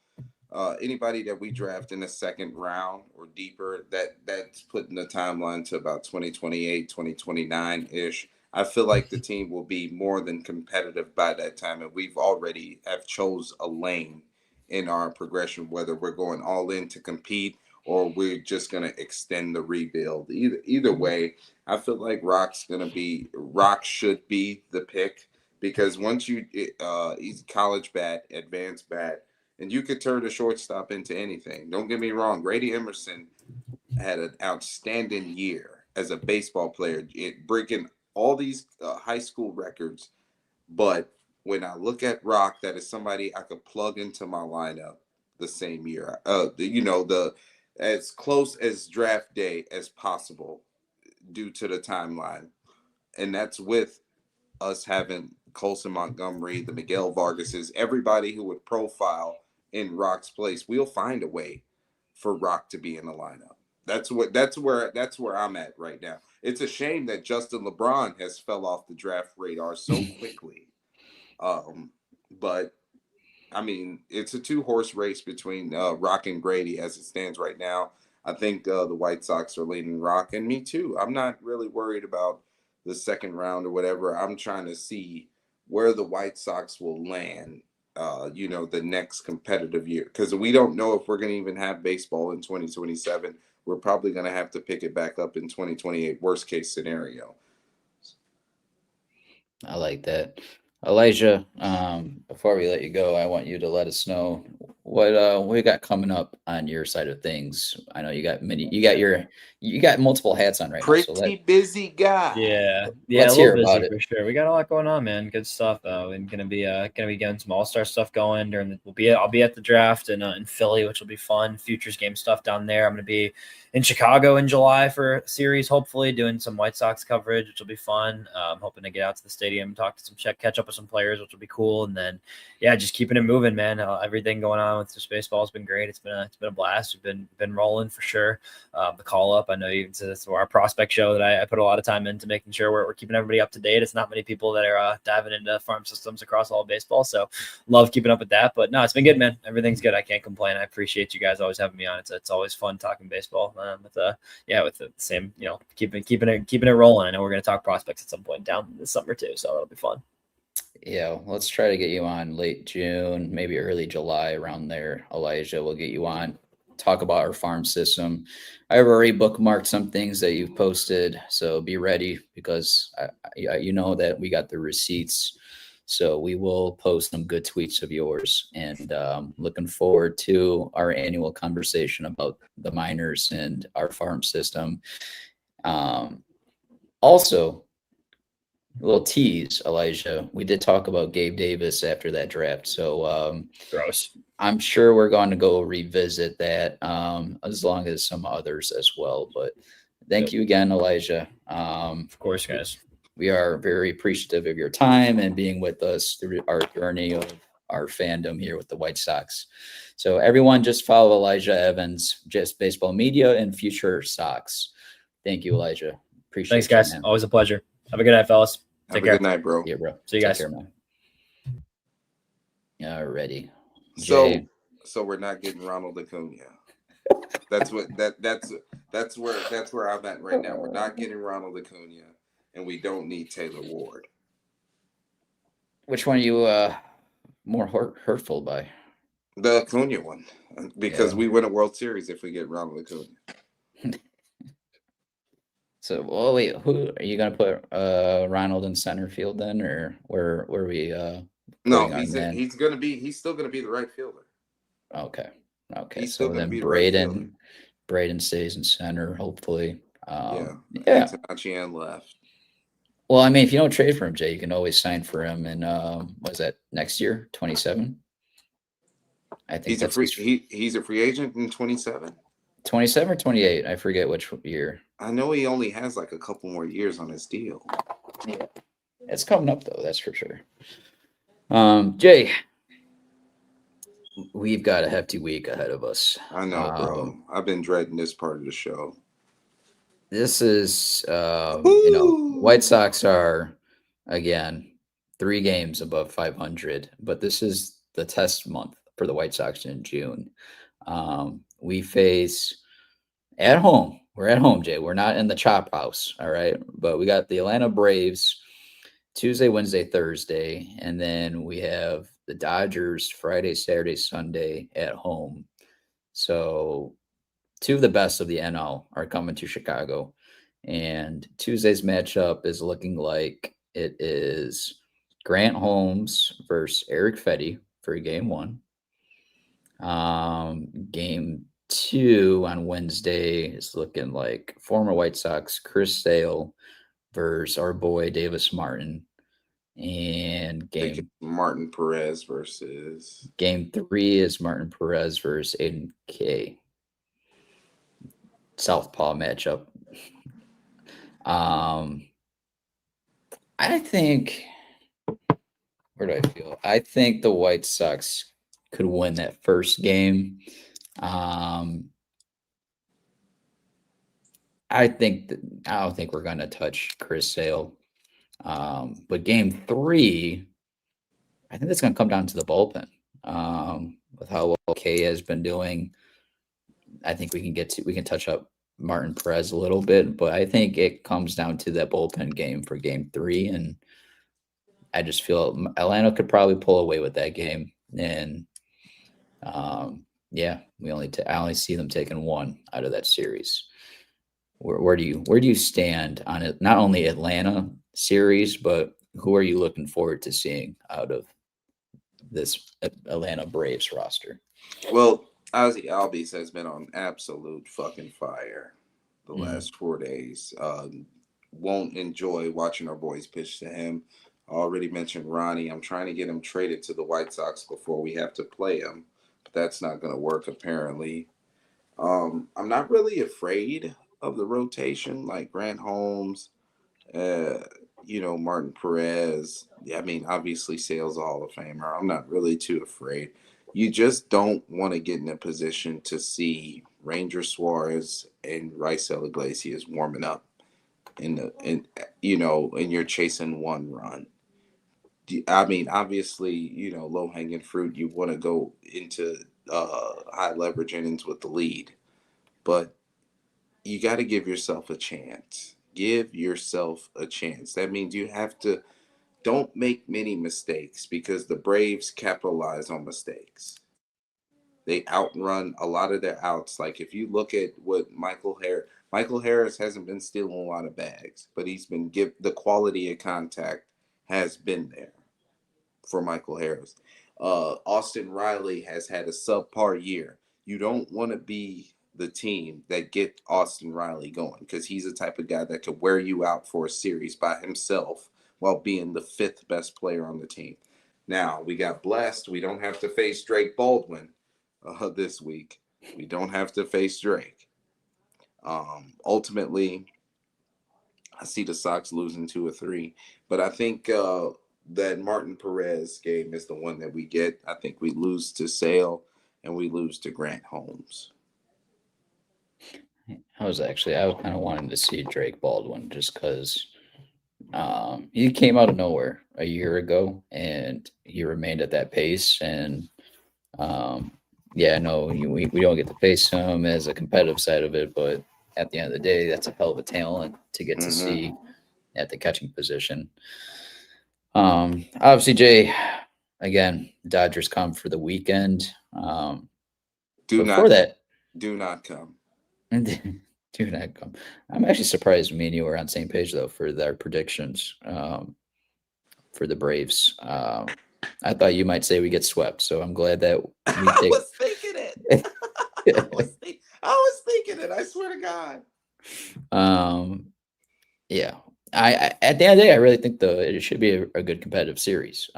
anybody that we draft in the second round or deeper, that's putting the timeline to about 2028, 2029 ish. I feel like the team will be more than competitive by that time, and we've already have chose a lane in our progression, whether we're going all in to compete or we're just going to extend the rebuild. Either way, I feel like Rock should be the pick, because once he's college bat, advanced bat, and you could turn a shortstop into anything. Don't get me wrong. Grady Emerson had an outstanding year as a baseball player, breaking all these high school records. But when I look at Rock, that is somebody I could plug into my lineup the same year. As close as draft day as possible due to the timeline. And that's with us having Colson Montgomery, the Miguel Vargases, everybody who would profile in Rock's place. We'll find a way for Rock to be in the lineup. That's where I'm at right now. It's a shame that Justin LeBron has fell off the draft radar so quickly. But I mean, it's a 2-horse race between Rock and Grady as it stands right now. I think the White Sox are leading Rock, and me too. I'm not really worried about the second round or whatever. I'm trying to see where the White Sox will land, the next competitive year. Because we don't know if we're going to even have baseball in 2027. We're probably going to have to pick it back up in 2028, worst case scenario.
I like that. Elijah, before we let you go, I want you to let us know what we got coming up on your side of things. I know you got multiple hats on right now.
Pretty busy guy.
Yeah,
let's
a little
hear
busy
about it.
for sure. We got a lot going on, man. Good stuff though, and gonna be getting some all-star stuff going I'll be at the draft in Philly, which will be fun. Futures game stuff down there. I'm gonna be in Chicago in July for a series, hopefully doing some White Sox coverage, which will be fun. Hoping to get out to the stadium, catch up with some players, which will be cool. And then, just keeping it moving, man. Everything going on with this baseball has been great. It's been a blast. We've been rolling for sure. The call up, I know it's our prospect show that I put a lot of time into making sure we're keeping everybody up to date. It's not many people that are diving into farm systems across all baseball, so love keeping up with that. But no, it's been good, man. Everything's good. I can't complain. I appreciate you guys always having me on. It's always fun talking baseball. With the same, keeping it rolling. I know we're going to talk prospects at some point down this summer too, so it'll be fun.
Yeah, let's try to get you on late June, maybe early July, around there. Elijah, we'll get you on, talk about our farm system. I've already bookmarked some things that you've posted, so be ready, because you know that we got the receipts. So we will post some good tweets of yours, and looking forward to our annual conversation about the minors and our farm system. Also, a little tease, Elijah. We did talk about Gabe Davis after that draft. So
Gross.
I'm sure we're going to go revisit that, as long as some others as well. But thank you again, Elijah.
Of course, guys.
We are very appreciative of your time and being with us through our journey of our fandom here with the White Sox. So everyone, just follow Elijah Evans, Just Baseball Media, and Future Sox. Thank you, Elijah. Appreciate it.
Thanks, guys. Always a pleasure. Have a good night, fellas.
Take care. Good night, bro.
Yeah, bro.
See you guys.
Take care, man. Alrighty.
So we're not getting Ronald Acuna. That's where I'm at right now. We're not getting Ronald Acuna, and we don't need Taylor Ward.
Which one are you more hurtful by?
The Acuna one, because
Yeah.
we win a World Series if we get Ronald Acuna.
So, well, wait, who are you gonna put Ronald in center field then, or where are we
No,
putting our man?
he's still gonna be the right fielder.
Okay. Okay.
He's still
So
gonna
then
be the right fielder.
Braden stays in center, hopefully.
Yeah.
Yeah.
Antonaccian left.
Well, I mean, if you don't trade for him, Jay, you can always sign for him in was that next year, 27? I think
He's
that's
he's a free agent in 27.
27 or 28. I forget which year.
I know he only has like a couple more years on his deal.
Yeah. It's coming up though, that's for sure. Jay, we've got a hefty week ahead of us.
I know, bro. I've been dreading this part of the show.
This is White Sox are again 3 games above 500, but this is the test month for the White Sox in June. We face at home. We're at home, Jay. We're not in the chop house, all right? But we got the Atlanta Braves Tuesday, Wednesday, Thursday, and then we have the Dodgers Friday, Saturday, Sunday at home. So 2 of the best of the NL are coming to Chicago. And Tuesday's matchup is looking like it is Grant Holmes versus Eric Fetty for game 1. Game 2 on Wednesday is looking like former White Sox Chris Sale versus our boy Davis Martin. And
Martin Perez versus
game 3 is Martin Perez versus Aiden K. Southpaw matchup. I think, where do I feel? I think the White Sox could win that first game. I don't think we're going to touch Chris Sale. But game 3, I think that's going to come down to the bullpen. With how well K has been doing, I think we can touch up Martin Perez a little bit, but I think it comes down to that bullpen game for game 3, and I just feel Atlanta could probably pull away with that game. And I only see them taking 1 out of that series. Where do you stand on it? Not only Atlanta series, but who are you looking forward to seeing out of this Atlanta Braves roster?
Well, Ozzy Albies has been on absolute fucking fire the last 4 days. Won't enjoy watching our boys pitch to him. I already mentioned Ronnie. I'm trying to get him traded to the White Sox before we have to play him, but that's not going to work apparently. I'm not really afraid of the rotation, like Grant Holmes, Martin Perez. I mean, obviously Sale's a Hall of Famer. I'm not really too afraid. You just don't want to get in a position to see Ranger Suarez and Raisel Iglesias warming up and you're chasing 1 run. I mean, obviously, low hanging fruit. You want to go into high leverage innings with the lead, but you got to give yourself a chance. Give yourself a chance. That means you have to. Don't make many mistakes because the Braves capitalize on mistakes. They outrun a lot of their outs. Like if you look at what Michael Harris hasn't been stealing a lot of bags, but he's been the quality of contact has been there for Michael Harris. Austin Riley has had a subpar year. You don't want to be the team that get Austin Riley going because he's the type of guy that could wear you out for a series by himself while being the 5th best player on the team. Now, we got blessed. We don't have to face Drake Baldwin this week. We don't have to face Drake. Ultimately, I see the Sox losing 2 or 3, but I think that Martin Perez game is the one that we get. I think we lose to Sale and we lose to Grant Holmes.
I was kind of wanting to see Drake Baldwin just because he came out of nowhere a year ago and he remained at that pace. And we don't get to face him as a competitive side of it, but at the end of the day, that's a hell of a talent to get to see at the catching position. Obviously, Jay, again, Dodgers come for the weekend.
Do
Before
not,
that,
do not come.
do not come. I'm actually surprised me and you were on the same page though for their predictions for the Braves. I thought you might say we get swept, so I'm glad that we
I
take.
was thinking it. I was thinking it. I swear to God.
Yeah. I at the end of the day, I really think it should be a good competitive series.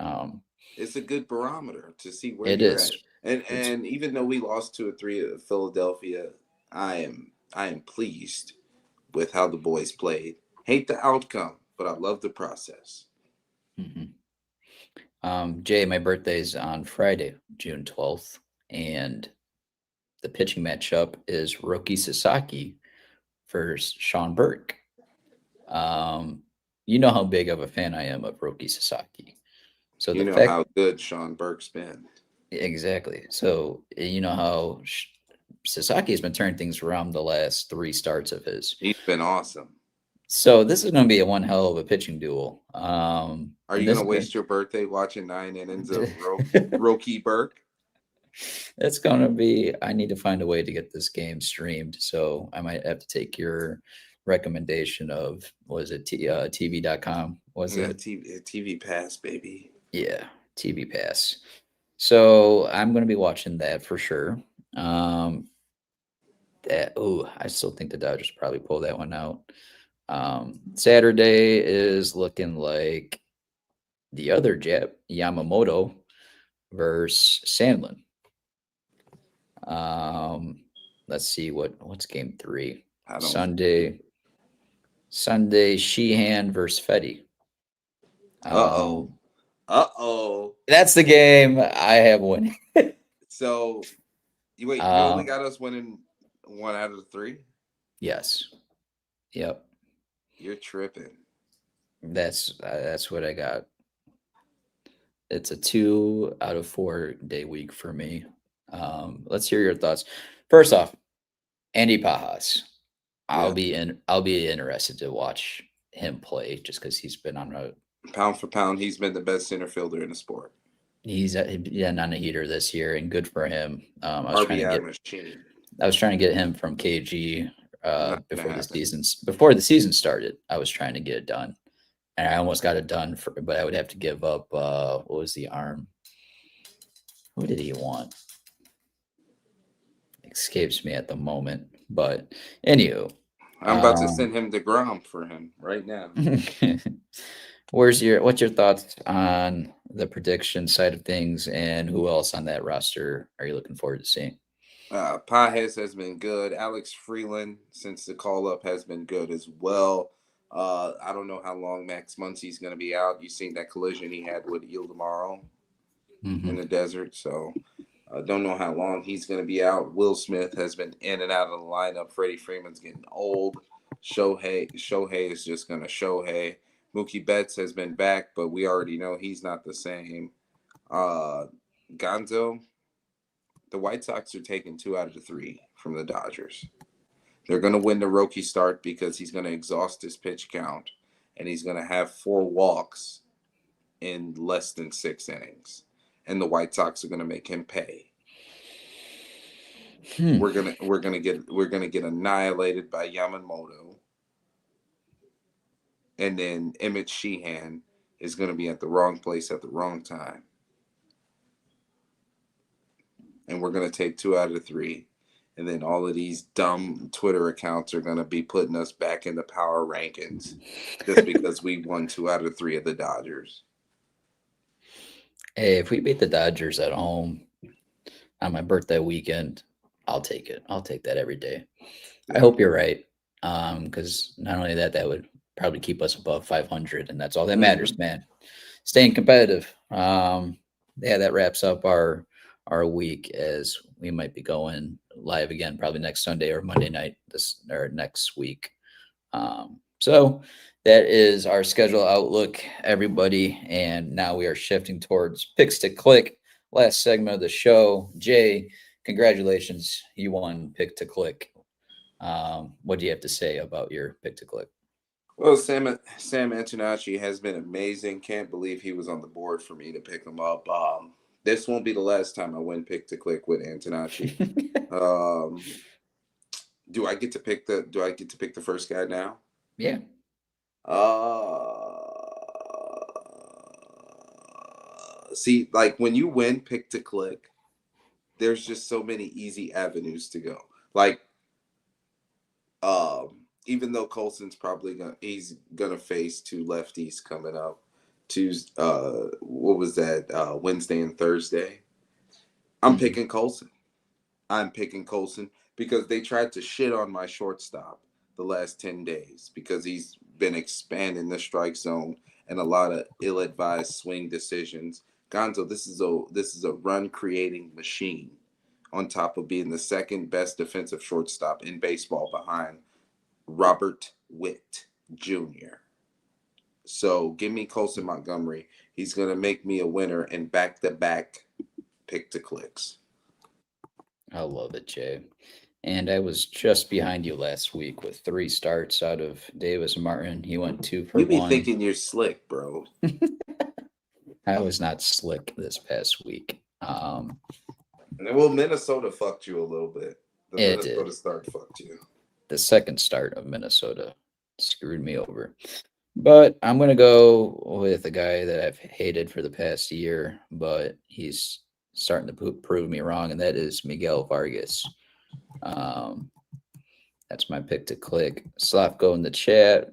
It's a good barometer to see where
It
you're
is.
at. And even though we lost 2 or 3 at Philadelphia, I am pleased with how the boys played. Hate the outcome, but I love the process.
Jay, my birthday's on Friday, June 12th, and the pitching matchup is Roki Sasaki versus Sean Burke. You know how big of a fan I am of Roki Sasaki. So
You
the
know
fact
how good Sean Burke's been.
exactly. So you know how Sasaki has been turning things around the last 3 starts of his.
He's been awesome.
So this is going to be a one hell of a pitching duel.
Are you going to waste your birthday watching 9 innings of Roki Burke?
It's going to be. I need to find a way to get this game streamed. So I might have to take your recommendation of, was it TV.com? Was it
TV Pass, baby?
Yeah, TV Pass. So I'm going to be watching that for sure. I still think the Dodgers probably pull that one out. Saturday is looking like the other Jap, Yamamoto versus Sandlin. Let's see what's game 3. Sunday, Sheehan versus Fetty. That's the game I have winning.
So you only got us winning 1 out of the 3?
Yes. Yep.
You're tripping.
That's what I got. It's a 2 out of 4 day week for me. Let's hear your thoughts. First off, Andy Pajas. I'll be interested to watch him play just because he's been on a
pound for pound. He's been the best center fielder in the sport.
He's on a heater this year, and good for him. I was trying to get him from KG before the season started. I was trying to get it done, and I almost got it done but I would have to give up. What was the arm? Who did he want? Escapes me at the moment, but anywho,
I'm about to send him to Grom for him right now.
What's your thoughts on the prediction side of things, and who else on that roster are you looking forward to seeing?
Pajes has been good. Alex Freeland, since the call up, has been good as well. I don't know how long Max Muncy's going to be out. You seen that collision he had with Ildemaro in the desert, so I don't know how long he's going to be out. Will Smith has been in and out of the lineup. Freddie Freeman's getting old. Shohei is just going to Shohei. Mookie Betts has been back, but we already know he's not the same. Gonzo, the White Sox are taking 2 out of the 3 from the Dodgers. They're going to win the Roki start because he's going to exhaust his pitch count, and he's going to have 4 walks in less than 6 innings. And the White Sox are going to make him pay. We're gonna get annihilated by Yamamoto, and then Emmett Sheehan is going to be at the wrong place at the wrong time, and we're going to take 2 out of the 3, and then all of these dumb Twitter accounts are going to be putting us back in the power rankings just because we won 2 out of 3 of the Dodgers.
Hey, if we beat the Dodgers at home on my birthday weekend, I'll take it. I'll take that every day. Yeah. I hope you're right. Because not only that would probably keep us above 500, and that's all that matters, man. Staying competitive. That wraps up our week, as we might be going live again probably next Sunday or Monday night next week. So that is our schedule outlook, everybody. And now we are shifting towards Picks to Click, last segment of the show. Jay, congratulations. You won Pick to Click. What do you have to say about your Pick to Click?
Well, Sam Antonacci has been amazing. Can't believe he was on the board for me to pick him up. This won't be the last time I win pick to click with Antonacci. um, do I get to pick the first guy now?
Yeah.
See, like when you win pick to click, there's just so many easy avenues to go. Like, even though Colson's he's gonna face two lefties coming up, what was that? Wednesday and Thursday. I'm picking Colson. I'm picking Colson because they tried to shit on my shortstop the last 10 days because he's been expanding the strike zone and a lot of ill-advised swing decisions. Gonzo, this is a run-creating machine on top of being the second best defensive shortstop in baseball behind Robert Witt Jr. So give me Colson Montgomery. He's going to make me a winner in back-to-back pick-to-clicks.
I love it, Jay. And I was just behind you last week with 3 starts out of Davis Martin. He went 2 for 1.
You be thinking you're slick, bro.
I was not slick this past week.
Well, Minnesota fucked you a little bit. The Minnesota start fucked you.
The second start of Minnesota screwed me over. But I'm going to go with a guy that I've hated for the past year, but he's starting to prove me wrong, and that is Miguel Vargas. That's my pick to click. Slavko in the chat.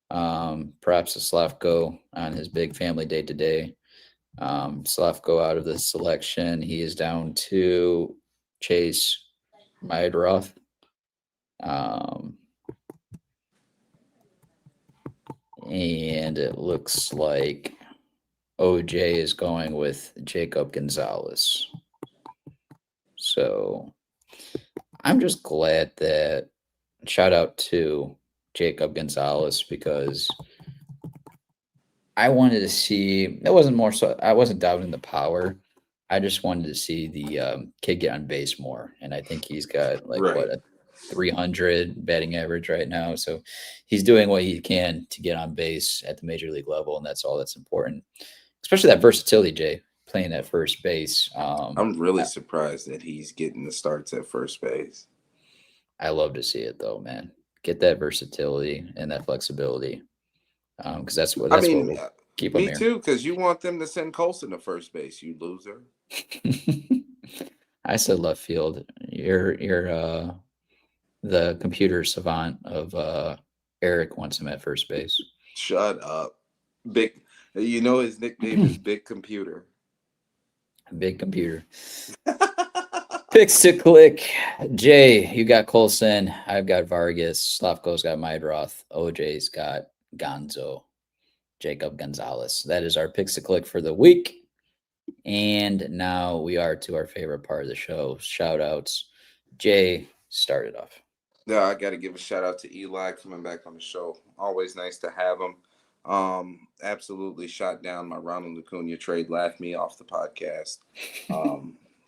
Props to Slavko on his big family day today. Slavko out of the selection. He is down to Chase Maedroth. And it looks like OJ is going with Jacob Gonzalez. So I'm just glad that, shout out to Jacob Gonzalez, because I wanted to see, I wasn't doubting the power. I just wanted to see the kid get on base more. And I think he's got a 300 batting average right now. So he's doing what he can to get on base at the major league level. And that's all that's important, especially that versatility, Jay, playing at first base.
I'm really surprised that he's getting the starts at first base.
I love to see it though, man. Get that versatility and that flexibility. Because that's what will keep them here.
Me too, because you want them to send Colson to first base, you loser.
I said left field. You're the computer savant of Eric wants him at first base.
Shut up. Big, his nickname is Big Computer.
Big Computer. Picks to click. Jay, you got Colson. I've got Vargas. Slavko's got Maedroth. OJ's got Gonzo. Jacob Gonzalez. That is our picks to click for the week. And now we are to our favorite part of the show, shout outs. Jay, start it off.
Yeah, I got to give a shout out to Eli coming back on the show. Always nice to have him. Absolutely shot down my Ronald Acuna trade, laughed me off the podcast.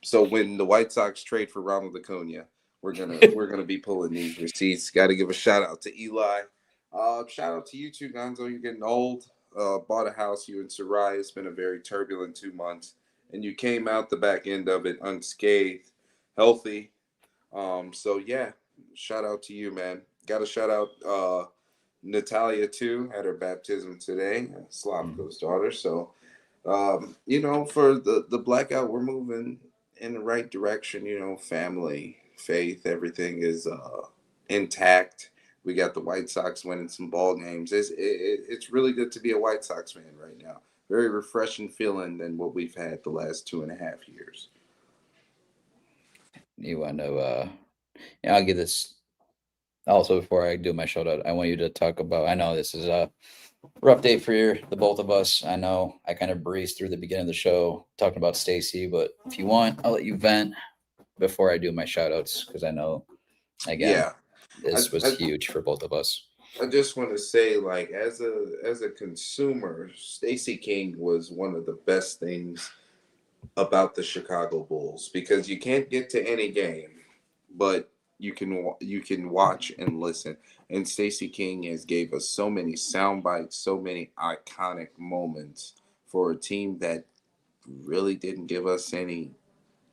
So when the White Sox trade for Ronald Acuna, we're gonna be pulling these receipts. Got to give a shout out to Eli. Shout out to you too, Gonzo. You're getting old. Bought a house. You and Sarai. It's been a very turbulent 2 months, and you came out the back end of it unscathed, healthy. So yeah, shout out to you, man. Got to shout out Natalia too. Had her baptism today, Slavko's daughter. So for the blackout, we're moving in the right direction. Family, faith, everything is intact. We got the White Sox winning some ball games. It's really good to be a White Sox fan right now. Very refreshing feeling than what we've had the last 2.5 years.
You want to, I'll give this also before I do my shout out. I want you to talk about, I know this is a rough day for the both of us. I know I kind of breezed through the beginning of the show talking about Stacy, but if you want, I'll let you vent before I do my shout outs, because I know, again, this was huge for both of us.
I just want to say, as a consumer, Stacey King was one of the best things about the Chicago Bulls, because you can't get to any game, but you can watch and listen. And Stacey King has gave us so many sound bites, so many iconic moments for a team that really didn't give us any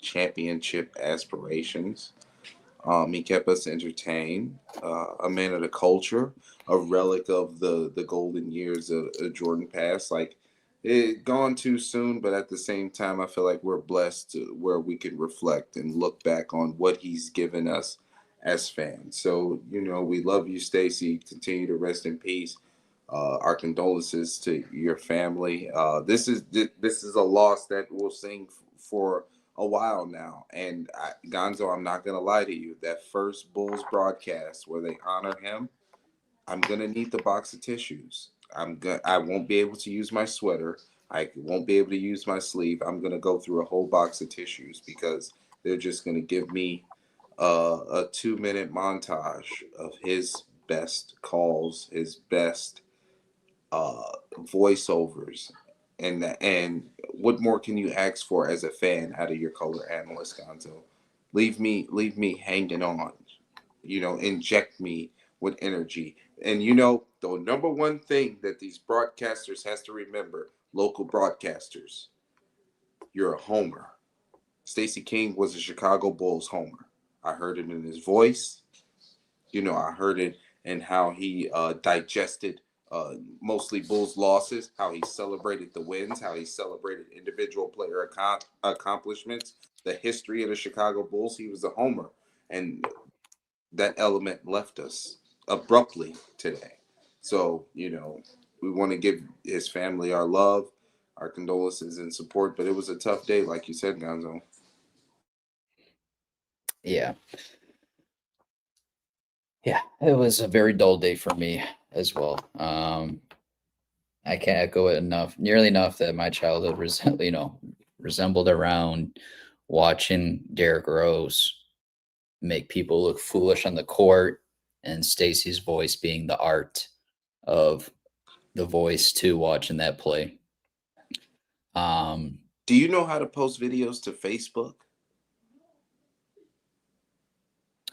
championship aspirations. He kept us entertained. A man of the culture, a relic of the golden years of Jordan Pass. Like, it gone too soon, but at the same time, I feel like we're blessed where we can reflect and look back on what he's given us as fans. So, we love you, Stacy. Continue to rest in peace. Our condolences to your family. This is a loss that we'll sing for a while now. And Gonzo, I'm not gonna lie to you. That first Bulls broadcast where they honor him, I'm gonna need the box of tissues. I won't be able to use my sweater. I won't be able to use my sleeve. I'm gonna go through a whole box of tissues because they're just gonna give me a 2-minute montage of his best calls, his best voiceovers, and what more can you ask for as a fan out of your color analyst, Gonzo? Leave me hanging on. Inject me with energy. And the number one thing that these broadcasters has to remember, local broadcasters, you're a homer. Stacey King was a Chicago Bulls homer. I heard it in his voice. I heard it in how he digested mostly Bulls losses, how he celebrated the wins, how he celebrated individual player accomplishments, the history of the Chicago Bulls. He was a homer, and that element left us abruptly today. So, we want to give his family our love, our condolences and support, but it was a tough day, like you said, Gonzo.
Yeah. Yeah, it was a very dull day for me as well. I can't echo it nearly enough that my childhood resembled around watching Derrick Rose make people look foolish on the court, and Stacy's voice being the art of the voice to watching that play.
Do you know how to post videos to Facebook?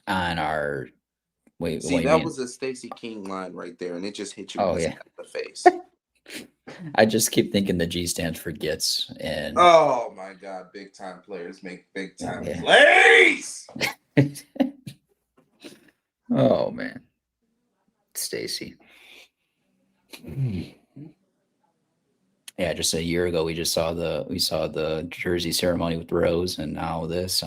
On our wait,
See,
what do you
that
mean?
was a Stacey King line right there, and it just hit you
Oh
in
yeah,
the face.
I just keep thinking the G stands for gets, and
Oh my God, big time players make big time
yeah.
plays.
Oh man, Stacy. Yeah, just a year ago we saw the jersey ceremony with Rose, and now this.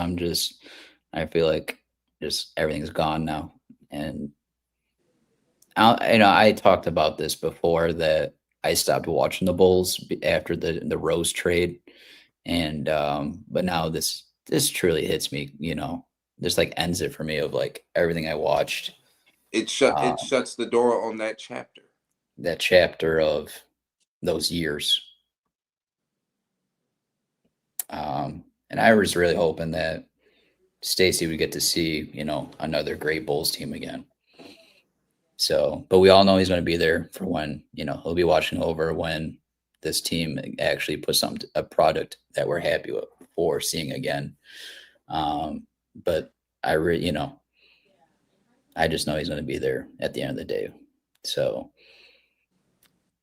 I feel like just everything's gone now, and I talked about this before that I stopped watching the Bulls after the Rose trade, and but now this truly hits me, just like ends it for me of like everything I watched.
It shuts the door on that chapter.
That chapter of those years. And I was really hoping that Stacy would get to see, another great Bulls team again. So, but we all know he's going to be there for when, he'll be watching over when this team actually puts a product that we're happy with for seeing again. But I just know he's going to be there at the end of the day. So,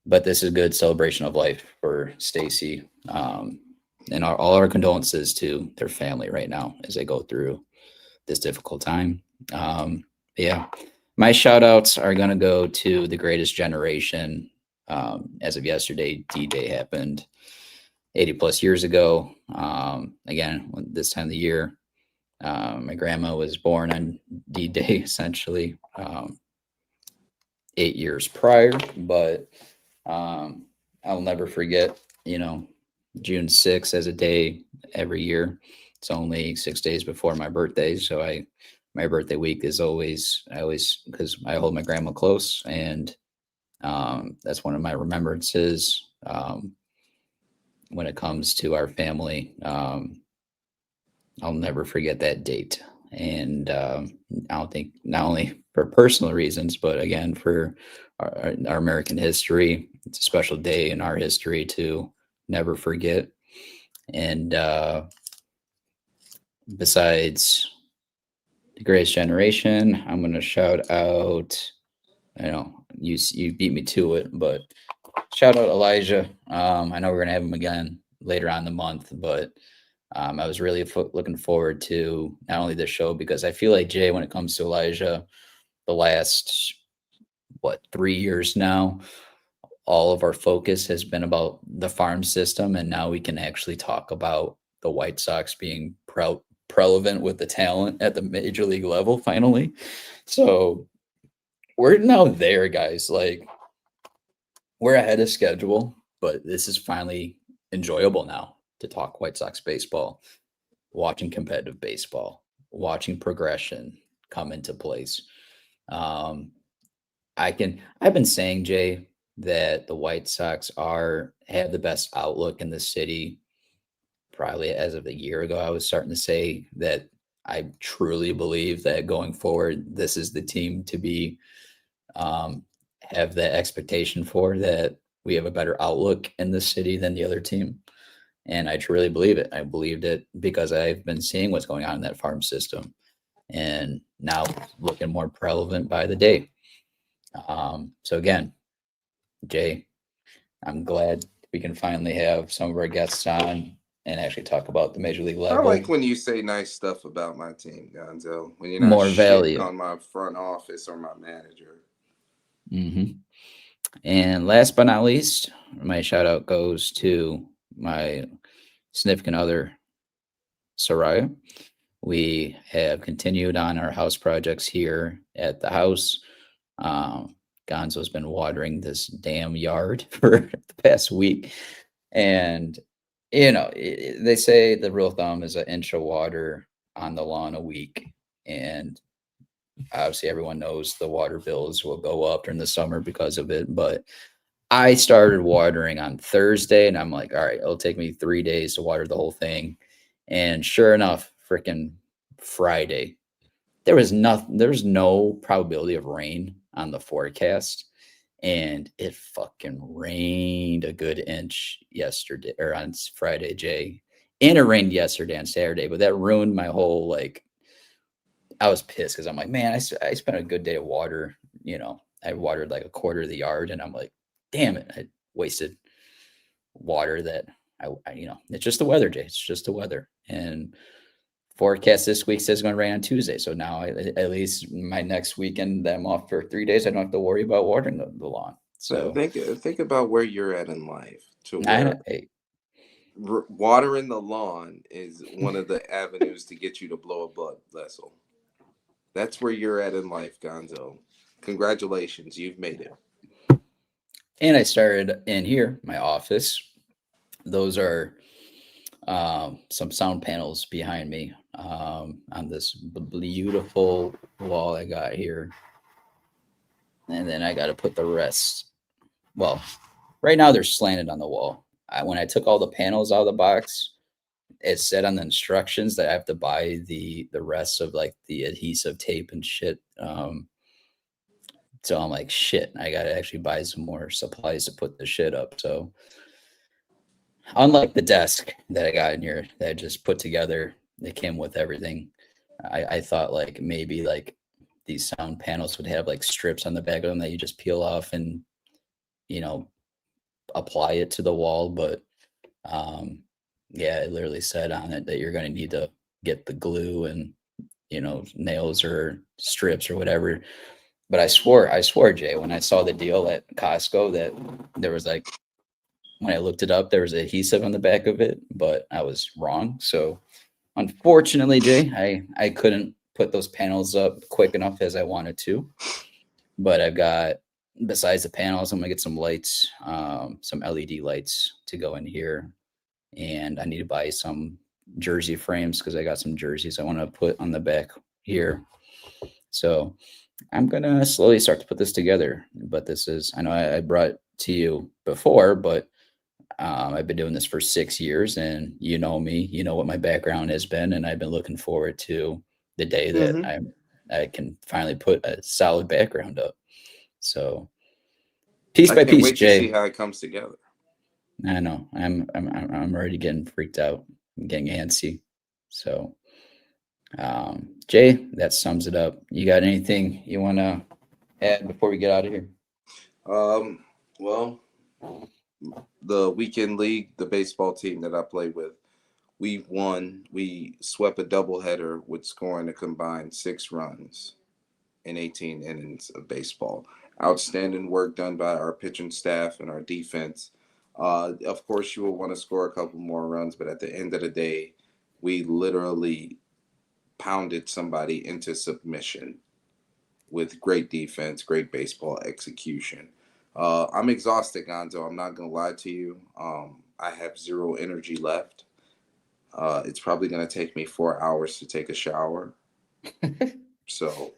but this is a good celebration of life for Stacy. And all our condolences to their family right now as they go through this difficult time. Yeah, my shout outs are going to go to the greatest generation. As of yesterday, D-Day happened 80 plus years ago. Again, this time of the year, my grandma was born on D-Day, essentially 8 years prior, but I'll never forget, June 6th as a day every year. It's only 6 days before my birthday. So my birthday week is because I hold my grandma close, and that's one of my remembrances when it comes to our family. I'll never forget that date. And I don't think not only for personal reasons, but again, for our American history, it's a special day in our history to never forget. And besides the greatest generation, I'm going to shout out, you beat me to it, but shout out Elijah. I know we're going to have him again later on in the month, but I was really looking forward to not only this show, because I feel like, Jay, when it comes to Elijah, the last 3 years now, all of our focus has been about the farm system, and now we can actually talk about the White Sox being relevant with the talent at the major league level finally. So we're now there, guys. Like, we're ahead of schedule, but this is finally enjoyable now to talk White Sox baseball, watching competitive baseball, watching progression come into place. I've been saying, Jay, that the White Sox have the best outlook in the city. Probably as of a year ago, I was starting to say that I truly believe that going forward, this is the team to be, have the expectation for, that we have a better outlook in the city than the other team. And I truly believe it. I believed it because I've been seeing what's going on in that farm system, and now looking more relevant by the day. So again, Jay, I'm glad we can finally have some of our guests on and actually talk about the major league level.
I like when you say nice stuff about my team, Gonzo. When you're not
More
shitting
value
on my front office or my manager.
Mm-hmm. And last but not least, my shout out goes to my significant other, Soraya. We have continued on our house projects here at the house. Gonzo's been watering this damn yard for the past week. And, they say the rule of thumb is an inch of water on the lawn a week. And obviously everyone knows the water bills will go up during the summer because of it. But I started watering on Thursday, and I'm like, all right, it'll take me 3 days to water the whole thing. And sure enough, freaking Friday, there's no probability of rain on the forecast, and it fucking rained a good inch yesterday, or on Friday, Jay. And it rained yesterday and Saturday, but that ruined my whole, like, I was pissed because I'm like, man, I spent a good day of water. I watered like a quarter of the yard, and I'm like, damn it, I wasted water that I it's just the weather, Jay. It's just the weather. And forecast this week says it's going to rain on Tuesday. So now at least my next weekend that I'm off for 3 days, I don't have to worry about watering the lawn. So
think about where you're at in life. Watering the lawn is one of the avenues to get you to blow a blood vessel. That's where you're at in life, Gonzo. Congratulations, you've made it.
And I started in here, my office. Those are some sound panels behind me on this beautiful wall I got here. And then I got to put the rest. Well, right now they're slanted on the wall. When I took all the panels out of the box, it said on the instructions that I have to buy the rest of, like, the adhesive tape and shit. So I'm like, shit, I got to actually buy some more supplies to put the shit up. So unlike the desk that I got in here that I just put together, it came with everything. I thought, like, maybe like these sound panels would have like strips on the back of them that you just peel off and, apply it to the wall. But yeah, it literally said on it that you're going to need to get the glue and, nails or strips or whatever. But I swore, Jay, when I saw the deal at Costco, that there was, like, when I looked it up, there was adhesive on the back of it, but I was wrong. So unfortunately, Jay, I couldn't put those panels up quick enough as I wanted to. But I've got, besides the panels, I'm gonna get some lights, some LED lights to go in here. And I need to buy some jersey frames because I got some jerseys I want to put on the back here. So I'm gonna slowly start to put this together. But this is, I know I brought it to you before, but I've been doing this for 6 years, and you know me, you know what my background has been, and I've been looking forward to the day that I can finally put a solid background up. So piece by piece, Jay.
To see how it comes together.
I know. I'm already getting freaked out. I'm getting antsy. So, Jay, that sums it up. You got anything you want to add before we get out of here?
Well, the weekend league, the baseball team that I play with, we won. We swept a doubleheader with scoring a combined 6 runs in 18 innings of baseball. Outstanding work done by our pitching staff and our defense. Of course, you will want to score a couple more runs, but at the end of the day, we literally pounded somebody into submission with great defense, great baseball execution. I'm exhausted, Gonzo. I'm not going to lie to you. I have zero energy left. It's probably going to take me 4 hours to take a shower. So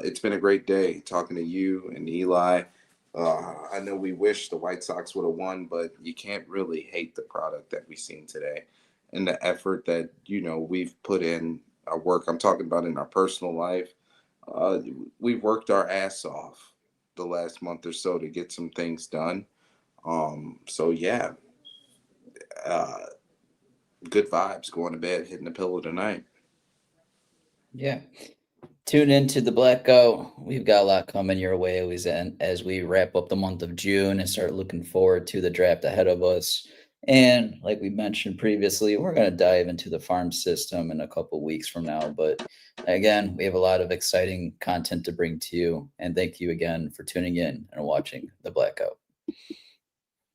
it's been a great day talking to you and Eli. I know we wish the White Sox would have won, but you can't really hate the product that we've seen today and the effort that, we've put in our work. I'm talking about in our personal life. We've worked our ass off the last month or so to get some things done. So yeah, good vibes going to bed, hitting the pillow tonight.
Yeah. Tune into the Blackout. We've got a lot coming your way as we wrap up the month of June and start looking forward to the draft ahead of us. And like we mentioned previously, we're going to dive into the farm system in a couple weeks from now. But again, we have a lot of exciting content to bring to you. And thank you again for tuning in and watching the Blackout.